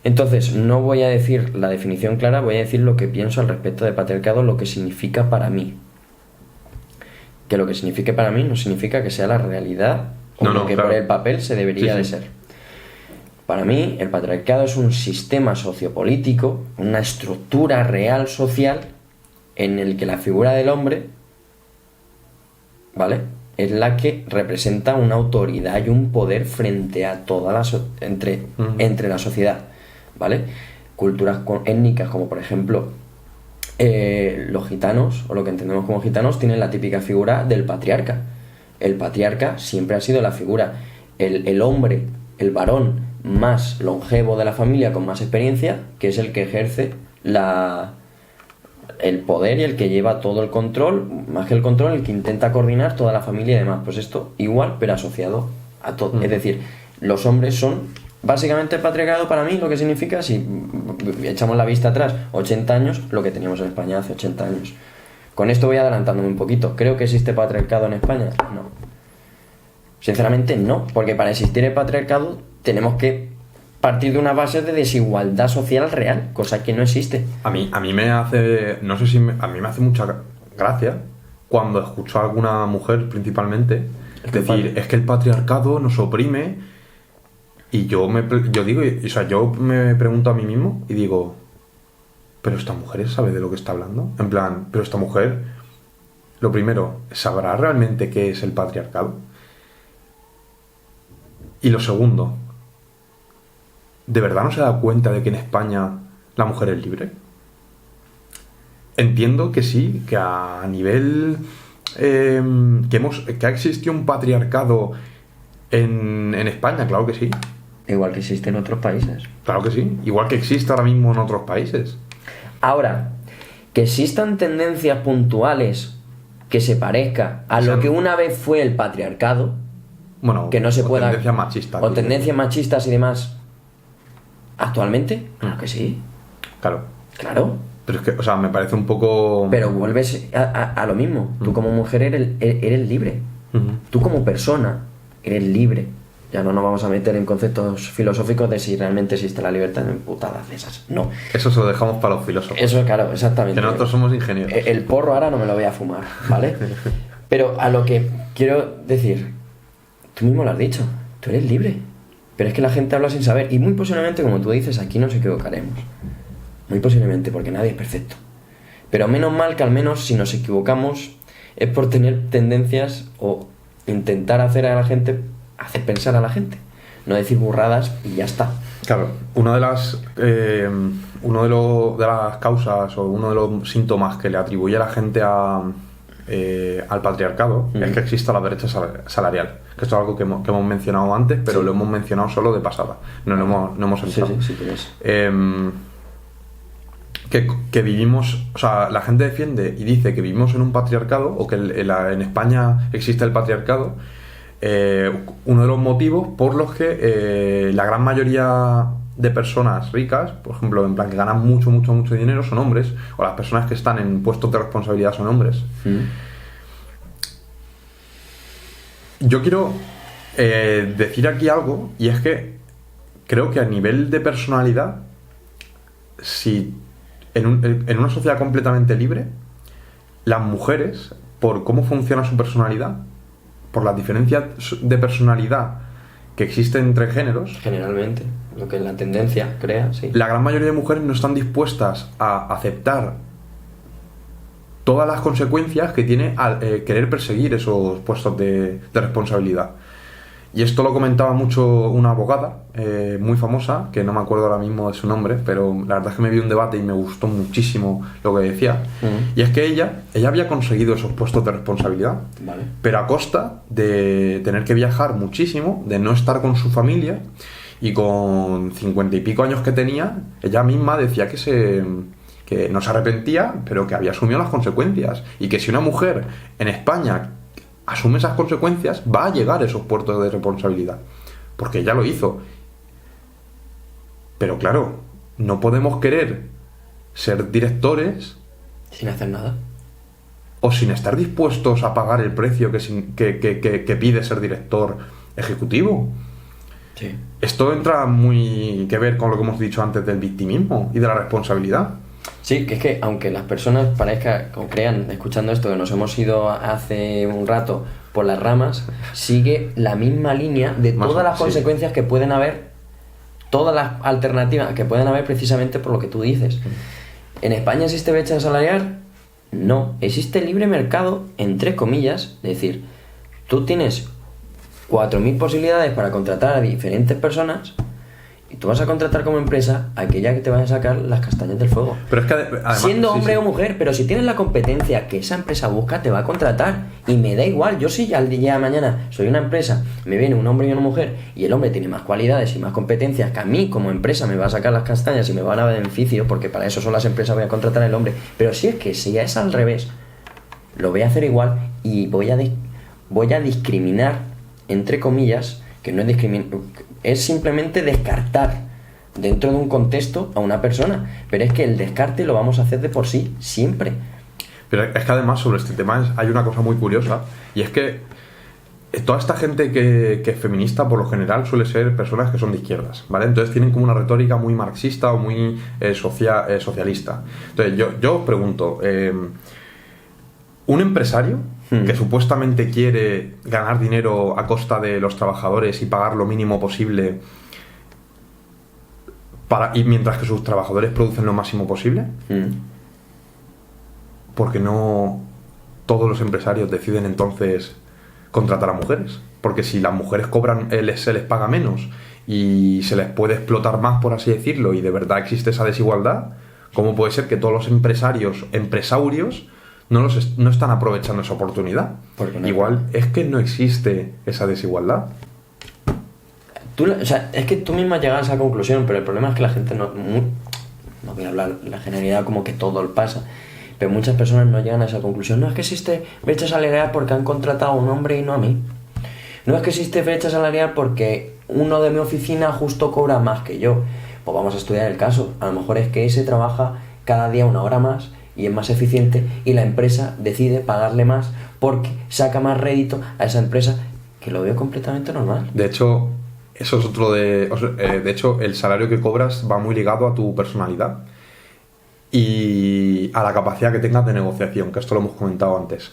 [SPEAKER 2] Entonces, no voy a decir la definición clara, voy a decir lo que pienso al respecto de patriarcado, lo que significa para mí. Que lo que signifique para mí no significa que sea la realidad o lo que claro, por el papel se debería de ser. Para mí, el patriarcado es un sistema sociopolítico, una estructura real social en el que la figura del hombre, ¿vale?, es la que representa una autoridad y un poder frente a toda la entre la sociedad, ¿vale? Culturas étnicas como por ejemplo los gitanos, o lo que entendemos como gitanos, tienen la típica figura del patriarca. El patriarca siempre ha sido la figura, el hombre, el varón más longevo de la familia con más experiencia, que es el que ejerce el poder y el que lleva todo el control, más que el control, el que intenta coordinar toda la familia y demás. Pues esto igual, pero asociado a todo. Es decir, los hombres son básicamente el patriarcado. Para mí lo que significa, si echamos la vista atrás 80 años, lo que teníamos en España hace 80 años. Con esto voy adelantándome un poquito. ¿Creo que existe patriarcado en España? No. Sinceramente no, porque para existir el patriarcado tenemos que partir de una base de desigualdad social real, cosa que no existe.
[SPEAKER 1] A mí me hace, no sé si a mí me hace mucha gracia cuando escucho a alguna mujer principalmente decir, es que el patriarcado nos oprime, y yo digo, o sea, yo me pregunto a mí mismo y digo, pero esta mujer sabe de lo que está hablando, en plan, pero esta mujer, lo primero, ¿sabrá realmente qué es el patriarcado? Y lo segundo, ¿de verdad no se da cuenta de que en España la mujer es libre. Entiendo que sí, que a nivel... que ha existido un patriarcado en España, claro que sí.
[SPEAKER 2] Igual que existe en otros países.
[SPEAKER 1] Claro que sí. Igual que existe ahora mismo en otros países.
[SPEAKER 2] Ahora, que existan tendencias puntuales que se parezca a lo que una vez fue el patriarcado,
[SPEAKER 1] bueno,
[SPEAKER 2] que no se pueda...
[SPEAKER 1] tendencias machistas.
[SPEAKER 2] O tendencias machistas y demás, actualmente, claro que sí.
[SPEAKER 1] Claro.
[SPEAKER 2] Claro.
[SPEAKER 1] Pero es que, o sea, me parece un poco...
[SPEAKER 2] Pero vuelves a lo mismo. Tú como mujer eres libre. Tú como persona eres libre. Ya no nos vamos a meter en conceptos filosóficos de si realmente existe la libertad en putadas de esas. No.
[SPEAKER 1] Eso se lo dejamos para los filósofos.
[SPEAKER 2] Eso, claro, exactamente.
[SPEAKER 1] Que nosotros somos ingenieros.
[SPEAKER 2] El porro ahora no me lo voy a fumar, ¿vale? Pero a lo que quiero decir, tú mismo lo has dicho, tú eres libre. Pero es que la gente habla sin saber. Y muy posiblemente, como tú dices, aquí nos equivocaremos. Muy posiblemente, porque nadie es perfecto. Pero menos mal que al menos si nos equivocamos es por tener tendencias o intentar hacer a la gente, hacer pensar a la gente. No decir burradas y ya está.
[SPEAKER 1] Claro, una de las causas o uno de los síntomas que le atribuye a la gente al patriarcado es que exista la brecha salarial. Que esto es algo que hemos mencionado antes, pero lo hemos mencionado solo de pasada. No hemos entrado.
[SPEAKER 2] Sí, que es.
[SPEAKER 1] Que vivimos, o sea, la gente defiende y dice que vivimos en un patriarcado o que en España existe el patriarcado. Uno de los motivos por los que la gran mayoría de personas ricas, por ejemplo, en plan que ganan mucho dinero, son hombres, o las personas que están en puestos de responsabilidad son hombres. Yo quiero decir aquí algo, y es que creo que a nivel de personalidad, si en una sociedad completamente libre, las mujeres, por cómo funciona su personalidad, por las diferencias de personalidad que existen entre géneros,
[SPEAKER 2] generalmente, lo que la tendencia crea, sí.
[SPEAKER 1] La gran mayoría de mujeres no están dispuestas a aceptar todas las consecuencias que tiene al querer perseguir esos puestos de responsabilidad. Y esto lo comentaba mucho una abogada muy famosa, que no me acuerdo ahora mismo de su nombre, pero la verdad es que me vi un debate y me gustó muchísimo lo que decía. Y es que ella había conseguido esos puestos de responsabilidad,
[SPEAKER 2] vale,
[SPEAKER 1] pero a costa de tener que viajar muchísimo, de no estar con su familia, y con 50 y pico años que tenía, ella misma decía que no se arrepentía, pero que había asumido las consecuencias, y que si una mujer en España asume esas consecuencias, va a llegar a esos puestos de responsabilidad, porque ella lo hizo. Pero claro, no podemos querer ser directores
[SPEAKER 2] sin hacer nada,
[SPEAKER 1] o sin estar dispuestos a pagar el precio que pide ser director ejecutivo.
[SPEAKER 2] Sí.
[SPEAKER 1] Esto entra muy que ver con lo que hemos dicho antes del victimismo y de la responsabilidad.
[SPEAKER 2] Sí, que es que aunque las personas parezca o crean, escuchando esto, que nos hemos ido hace un rato por las ramas, sigue la misma línea de todas las consecuencias que pueden haber, todas las alternativas que pueden haber precisamente por lo que tú dices. ¿En España existe brecha salarial? No, existe libre mercado, entre comillas, es decir, tú tienes 4.000 posibilidades para contratar a diferentes personas y tú vas a contratar como empresa a aquella que te vaya a sacar las castañas del fuego.
[SPEAKER 1] Pero es que además,
[SPEAKER 2] siendo hombre o mujer, pero si tienes la competencia que esa empresa busca, te va a contratar. Y me da igual, yo si al día de mañana soy una empresa, me viene un hombre y una mujer, y el hombre tiene más cualidades y más competencias que a mí como empresa me va a sacar las castañas y me van a beneficio, porque para eso son las empresas, voy a contratar al hombre. Pero si es que si es al revés, lo voy a hacer igual y voy a discriminar, entre comillas, que no es discriminar, es simplemente descartar dentro de un contexto a una persona, pero es que el descarte lo vamos a hacer de por sí, siempre.
[SPEAKER 1] Pero es que además sobre este tema hay una cosa muy curiosa, y es que toda esta gente que es feminista por lo general suele ser personas que son de izquierdas, ¿vale? Entonces tienen como una retórica muy marxista o muy socialista. Entonces yo os pregunto, un empresario que supuestamente quiere ganar dinero a costa de los trabajadores y pagar lo mínimo posible y mientras que sus trabajadores producen lo máximo posible, ¿por qué no todos los empresarios deciden entonces contratar a mujeres? Porque si las mujeres cobran, se les paga menos y se les puede explotar más, por así decirlo, y de verdad existe esa desigualdad, ¿cómo puede ser que todos los empresarios, no están aprovechando esa oportunidad?
[SPEAKER 2] Porque no.
[SPEAKER 1] Igual es que no existe esa desigualdad.
[SPEAKER 2] O sea, es que tú misma llegas a esa conclusión, pero el problema es que la gente no voy a hablar la generalidad como que todo pasa, pero muchas personas no llegan a esa conclusión. No es que existe brecha salarial porque han contratado a un hombre y no a mí. No es que existe brecha salarial porque uno de mi oficina justo cobra más que yo. Pues vamos a estudiar el caso. A lo mejor es que ese trabaja cada día una hora más y es más eficiente y la empresa decide pagarle más porque saca más rédito a esa empresa, que lo veo completamente normal.
[SPEAKER 1] De hecho, eso es otro de hecho, el salario que cobras va muy ligado a tu personalidad y a la capacidad que tengas de negociación, que esto lo hemos comentado antes.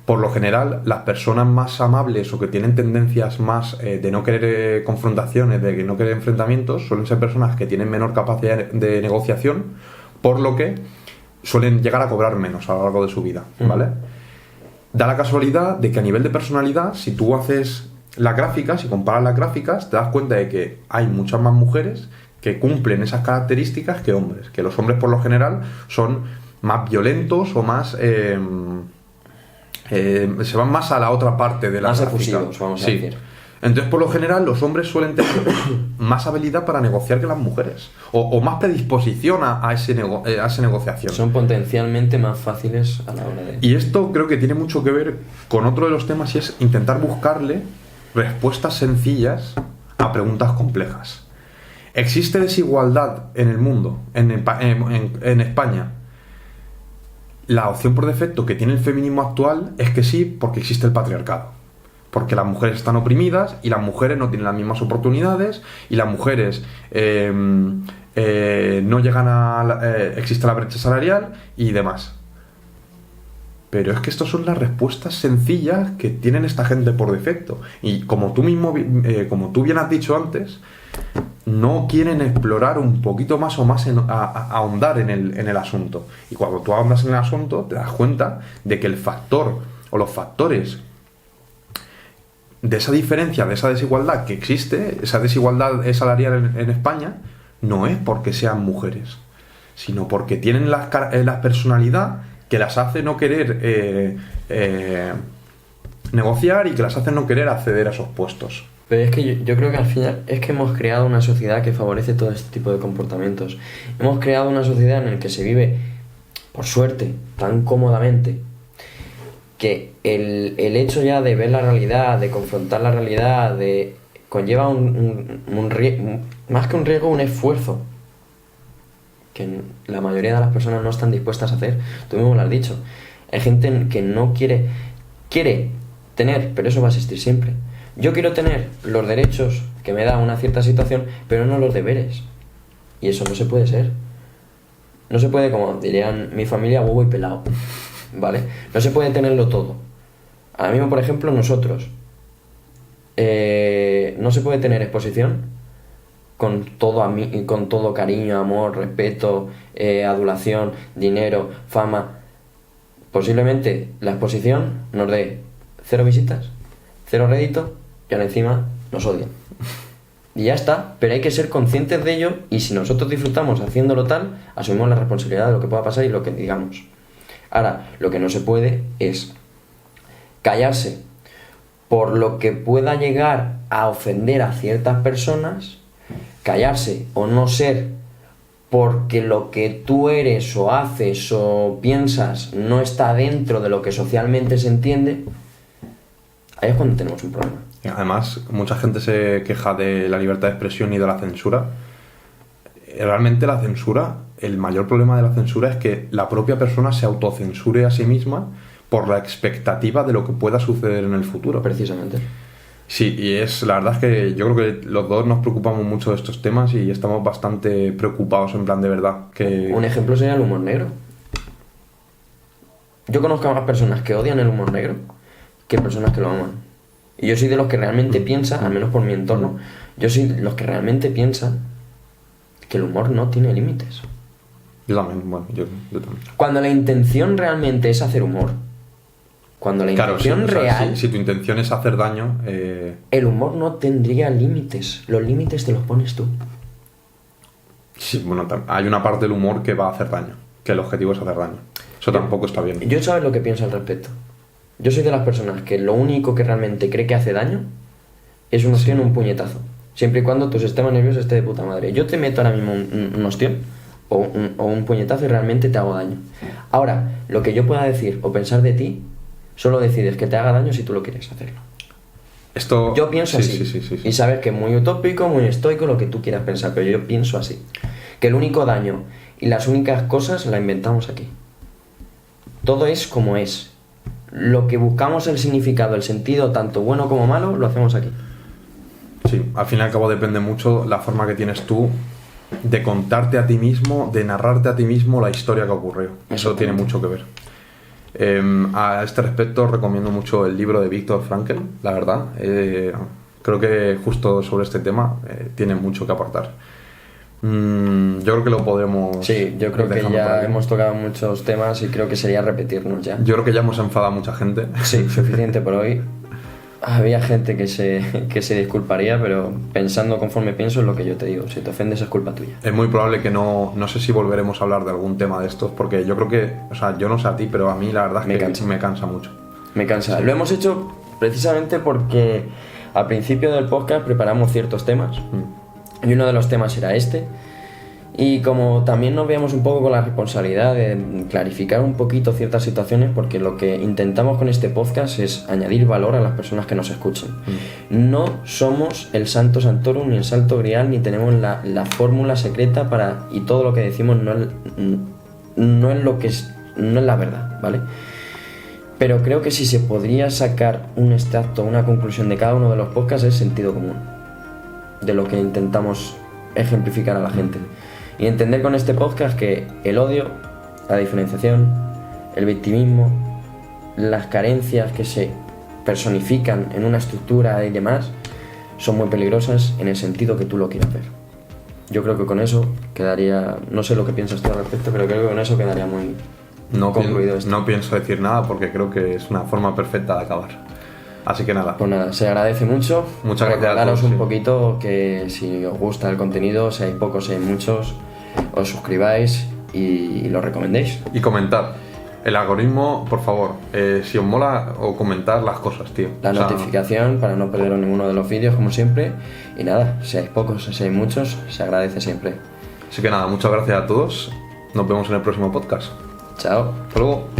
[SPEAKER 1] Por lo general, las personas más amables o que tienen tendencias más de no querer confrontaciones, de no querer enfrentamientos, suelen ser personas que tienen menor capacidad de negociación, por lo que suelen llegar a cobrar menos a lo largo de su vida, ¿vale? Da la casualidad de que a nivel de personalidad, si tú haces las gráficas y comparas las gráficas, te das cuenta de que hay muchas más mujeres que cumplen esas características que hombres, que los hombres por lo general son más violentos o más se van más a la otra parte de la
[SPEAKER 2] más
[SPEAKER 1] gráfica.
[SPEAKER 2] efusivos, vamos a decir.
[SPEAKER 1] Entonces, por lo general, los hombres suelen tener más habilidad para negociar que las mujeres, o más predisposición a esa negociación.
[SPEAKER 2] Son potencialmente más fáciles a la hora de...
[SPEAKER 1] Y esto creo que tiene mucho que ver con otro de los temas, y es intentar buscarle respuestas sencillas a preguntas complejas. ¿Existe desigualdad en el mundo, en España? La opción por defecto que tiene el feminismo actual es que sí, porque existe el patriarcado. Porque las mujeres están oprimidas y las mujeres no tienen las mismas oportunidades y las mujeres no llegan existe la brecha salarial y demás. Pero es que estas son las respuestas sencillas que tienen esta gente por defecto. Y como tú bien has dicho antes, no quieren explorar un poquito más o más ahondar en el asunto. Y cuando tú ahondas en el asunto, te das cuenta de que el factor o los factores de esa diferencia, de esa desigualdad que existe, esa desigualdad salarial en España, no es porque sean mujeres, sino porque tienen la personalidad que las hace no querer negociar y que las hace no querer acceder a esos puestos.
[SPEAKER 2] Pero es que yo creo que al final es que hemos creado una sociedad que favorece todo este tipo de comportamientos. Hemos creado una sociedad en la que se vive, por suerte, tan cómodamente, que el hecho ya de ver la realidad, de confrontar la realidad, conlleva más que un riesgo, un esfuerzo que la mayoría de las personas no están dispuestas a hacer. Tú mismo lo has dicho. Hay gente que no quiere tener, pero eso va a existir siempre. Yo quiero tener los derechos que me da una cierta situación, pero no los deberes. Y eso no se puede ser. No se puede, como dirían mi familia, huevo y pelado. ¿Vale? No se puede tenerlo todo. Ahora mismo, por ejemplo, nosotros no se puede tener exposición con todo cariño, amor, respeto, adulación, dinero, fama. Posiblemente la exposición nos dé 0 visitas, 0 rédito y ahora encima nos odian. Y ya está, pero hay que ser conscientes de ello, y si nosotros disfrutamos haciéndolo tal, asumimos la responsabilidad de lo que pueda pasar y lo que digamos. Ahora, lo que no se puede es callarse por lo que pueda llegar a ofender a ciertas personas, callarse o no ser porque lo que tú eres o haces o piensas no está dentro de lo que socialmente se entiende. Ahí es cuando tenemos un problema.
[SPEAKER 1] Además, mucha gente se queja de la libertad de expresión y de la censura. Realmente la censura, el mayor problema de la censura es que la propia persona se autocensure a sí misma por la expectativa de lo que pueda suceder en el futuro.
[SPEAKER 2] Precisamente.
[SPEAKER 1] Sí, y la verdad es que yo creo que los dos nos preocupamos mucho de estos temas y estamos bastante preocupados, en plan, de verdad.
[SPEAKER 2] Un ejemplo sería el humor negro. Yo conozco a más personas que odian el humor negro que personas que lo aman. Y yo soy de los que realmente piensan, al menos por mi entorno, yo soy de los que realmente piensan que el humor no tiene límites.
[SPEAKER 1] Yo también, bueno, yo también.
[SPEAKER 2] Cuando la intención realmente es hacer humor, Cuando la
[SPEAKER 1] Claro, sí,
[SPEAKER 2] intención
[SPEAKER 1] o sea,
[SPEAKER 2] real,
[SPEAKER 1] si tu intención es hacer daño,
[SPEAKER 2] el humor no tendría límites. Los límites te los pones tú.
[SPEAKER 1] sí, bueno, hay una parte del humor que va a hacer daño, que el objetivo es hacer daño. Eso tampoco está bien.
[SPEAKER 2] Yo sabes lo que pienso al respecto. Yo soy de las personas que lo único que realmente cree que hace daño es un ostión o un puñetazo. Siempre y cuando tu sistema nervioso esté de puta madre. Yo te meto ahora mismo un ostión o un puñetazo y realmente te hago daño. Ahora, lo que yo pueda decir o pensar de ti, solo decides que te haga daño si tú lo quieres hacerlo.
[SPEAKER 1] Esto,
[SPEAKER 2] Yo pienso
[SPEAKER 1] sí,
[SPEAKER 2] así.
[SPEAKER 1] sí.
[SPEAKER 2] Y sabes que es muy utópico, muy estoico, lo que tú quieras pensar, pero yo pienso así. Que el único daño y las únicas cosas las inventamos aquí. Todo es como es. Lo que buscamos, el significado, el sentido, tanto bueno como malo, lo hacemos aquí.
[SPEAKER 1] Sí, al fin y al cabo depende mucho la forma que tienes tú de contarte a ti mismo, de narrarte a ti mismo la historia que ocurrió. Eso tiene mucho que ver. A este respecto recomiendo mucho el libro de Viktor Frankl, la verdad. Creo que justo sobre este tema tiene mucho que aportar. Yo creo que lo podemos...
[SPEAKER 2] Sí, yo creo que
[SPEAKER 1] dejando por
[SPEAKER 2] ya
[SPEAKER 1] aquí.
[SPEAKER 2] hemos tocado muchos temas y creo que sería repetirnos ya.
[SPEAKER 1] Yo creo que ya hemos enfadado a mucha gente.
[SPEAKER 2] Sí, suficiente por hoy. Había gente que se disculparía, pero pensando conforme pienso es lo que yo te digo. Si te ofendes es culpa tuya.
[SPEAKER 1] Es muy probable que no sé si volveremos a hablar de algún tema de estos, porque yo creo que, o sea, yo no sé a ti, pero a mí la verdad es que me cansa mucho.
[SPEAKER 2] Me cansa. Lo hemos hecho precisamente porque al principio del podcast preparamos ciertos temas y uno de los temas era este. Y como también nos veíamos un poco con la responsabilidad de clarificar un poquito ciertas situaciones, porque lo que intentamos con este podcast es añadir valor a las personas que nos escuchen. No somos el santo santorum ni el santo grial, ni tenemos la fórmula secreta para... Y todo lo que decimos no es lo que es, no es la verdad, ¿vale? Pero creo que si se podría sacar un extracto, una conclusión de cada uno de los podcasts es sentido común, de lo que intentamos ejemplificar a la gente. Y entender con este podcast que el odio, la diferenciación, el victimismo, las carencias que se personifican en una estructura y demás, son muy peligrosas en el sentido que tú lo quieras ver. Yo creo que con eso quedaría... No sé lo que piensas tú al respecto, pero creo que con eso quedaría muy concluido esto.
[SPEAKER 1] No pienso decir nada porque creo que es una forma perfecta de acabar. Así que nada.
[SPEAKER 2] Pues nada, se agradece mucho.
[SPEAKER 1] Muchas gracias a
[SPEAKER 2] Recordaros
[SPEAKER 1] todos,
[SPEAKER 2] un
[SPEAKER 1] sí.
[SPEAKER 2] poquito que si os gusta el contenido, seáis pocos, seáis muchos, os suscribáis y lo recomendéis.
[SPEAKER 1] Y comentar. El algoritmo, por favor, si os mola, o comentar las cosas, tío.
[SPEAKER 2] La
[SPEAKER 1] O sea,
[SPEAKER 2] notificación para no perderos ninguno de los vídeos, como siempre. Y nada, seáis pocos, seáis muchos, se agradece siempre.
[SPEAKER 1] Así que nada, muchas gracias a todos. Nos vemos en el próximo podcast.
[SPEAKER 2] Chao.
[SPEAKER 1] Hasta luego.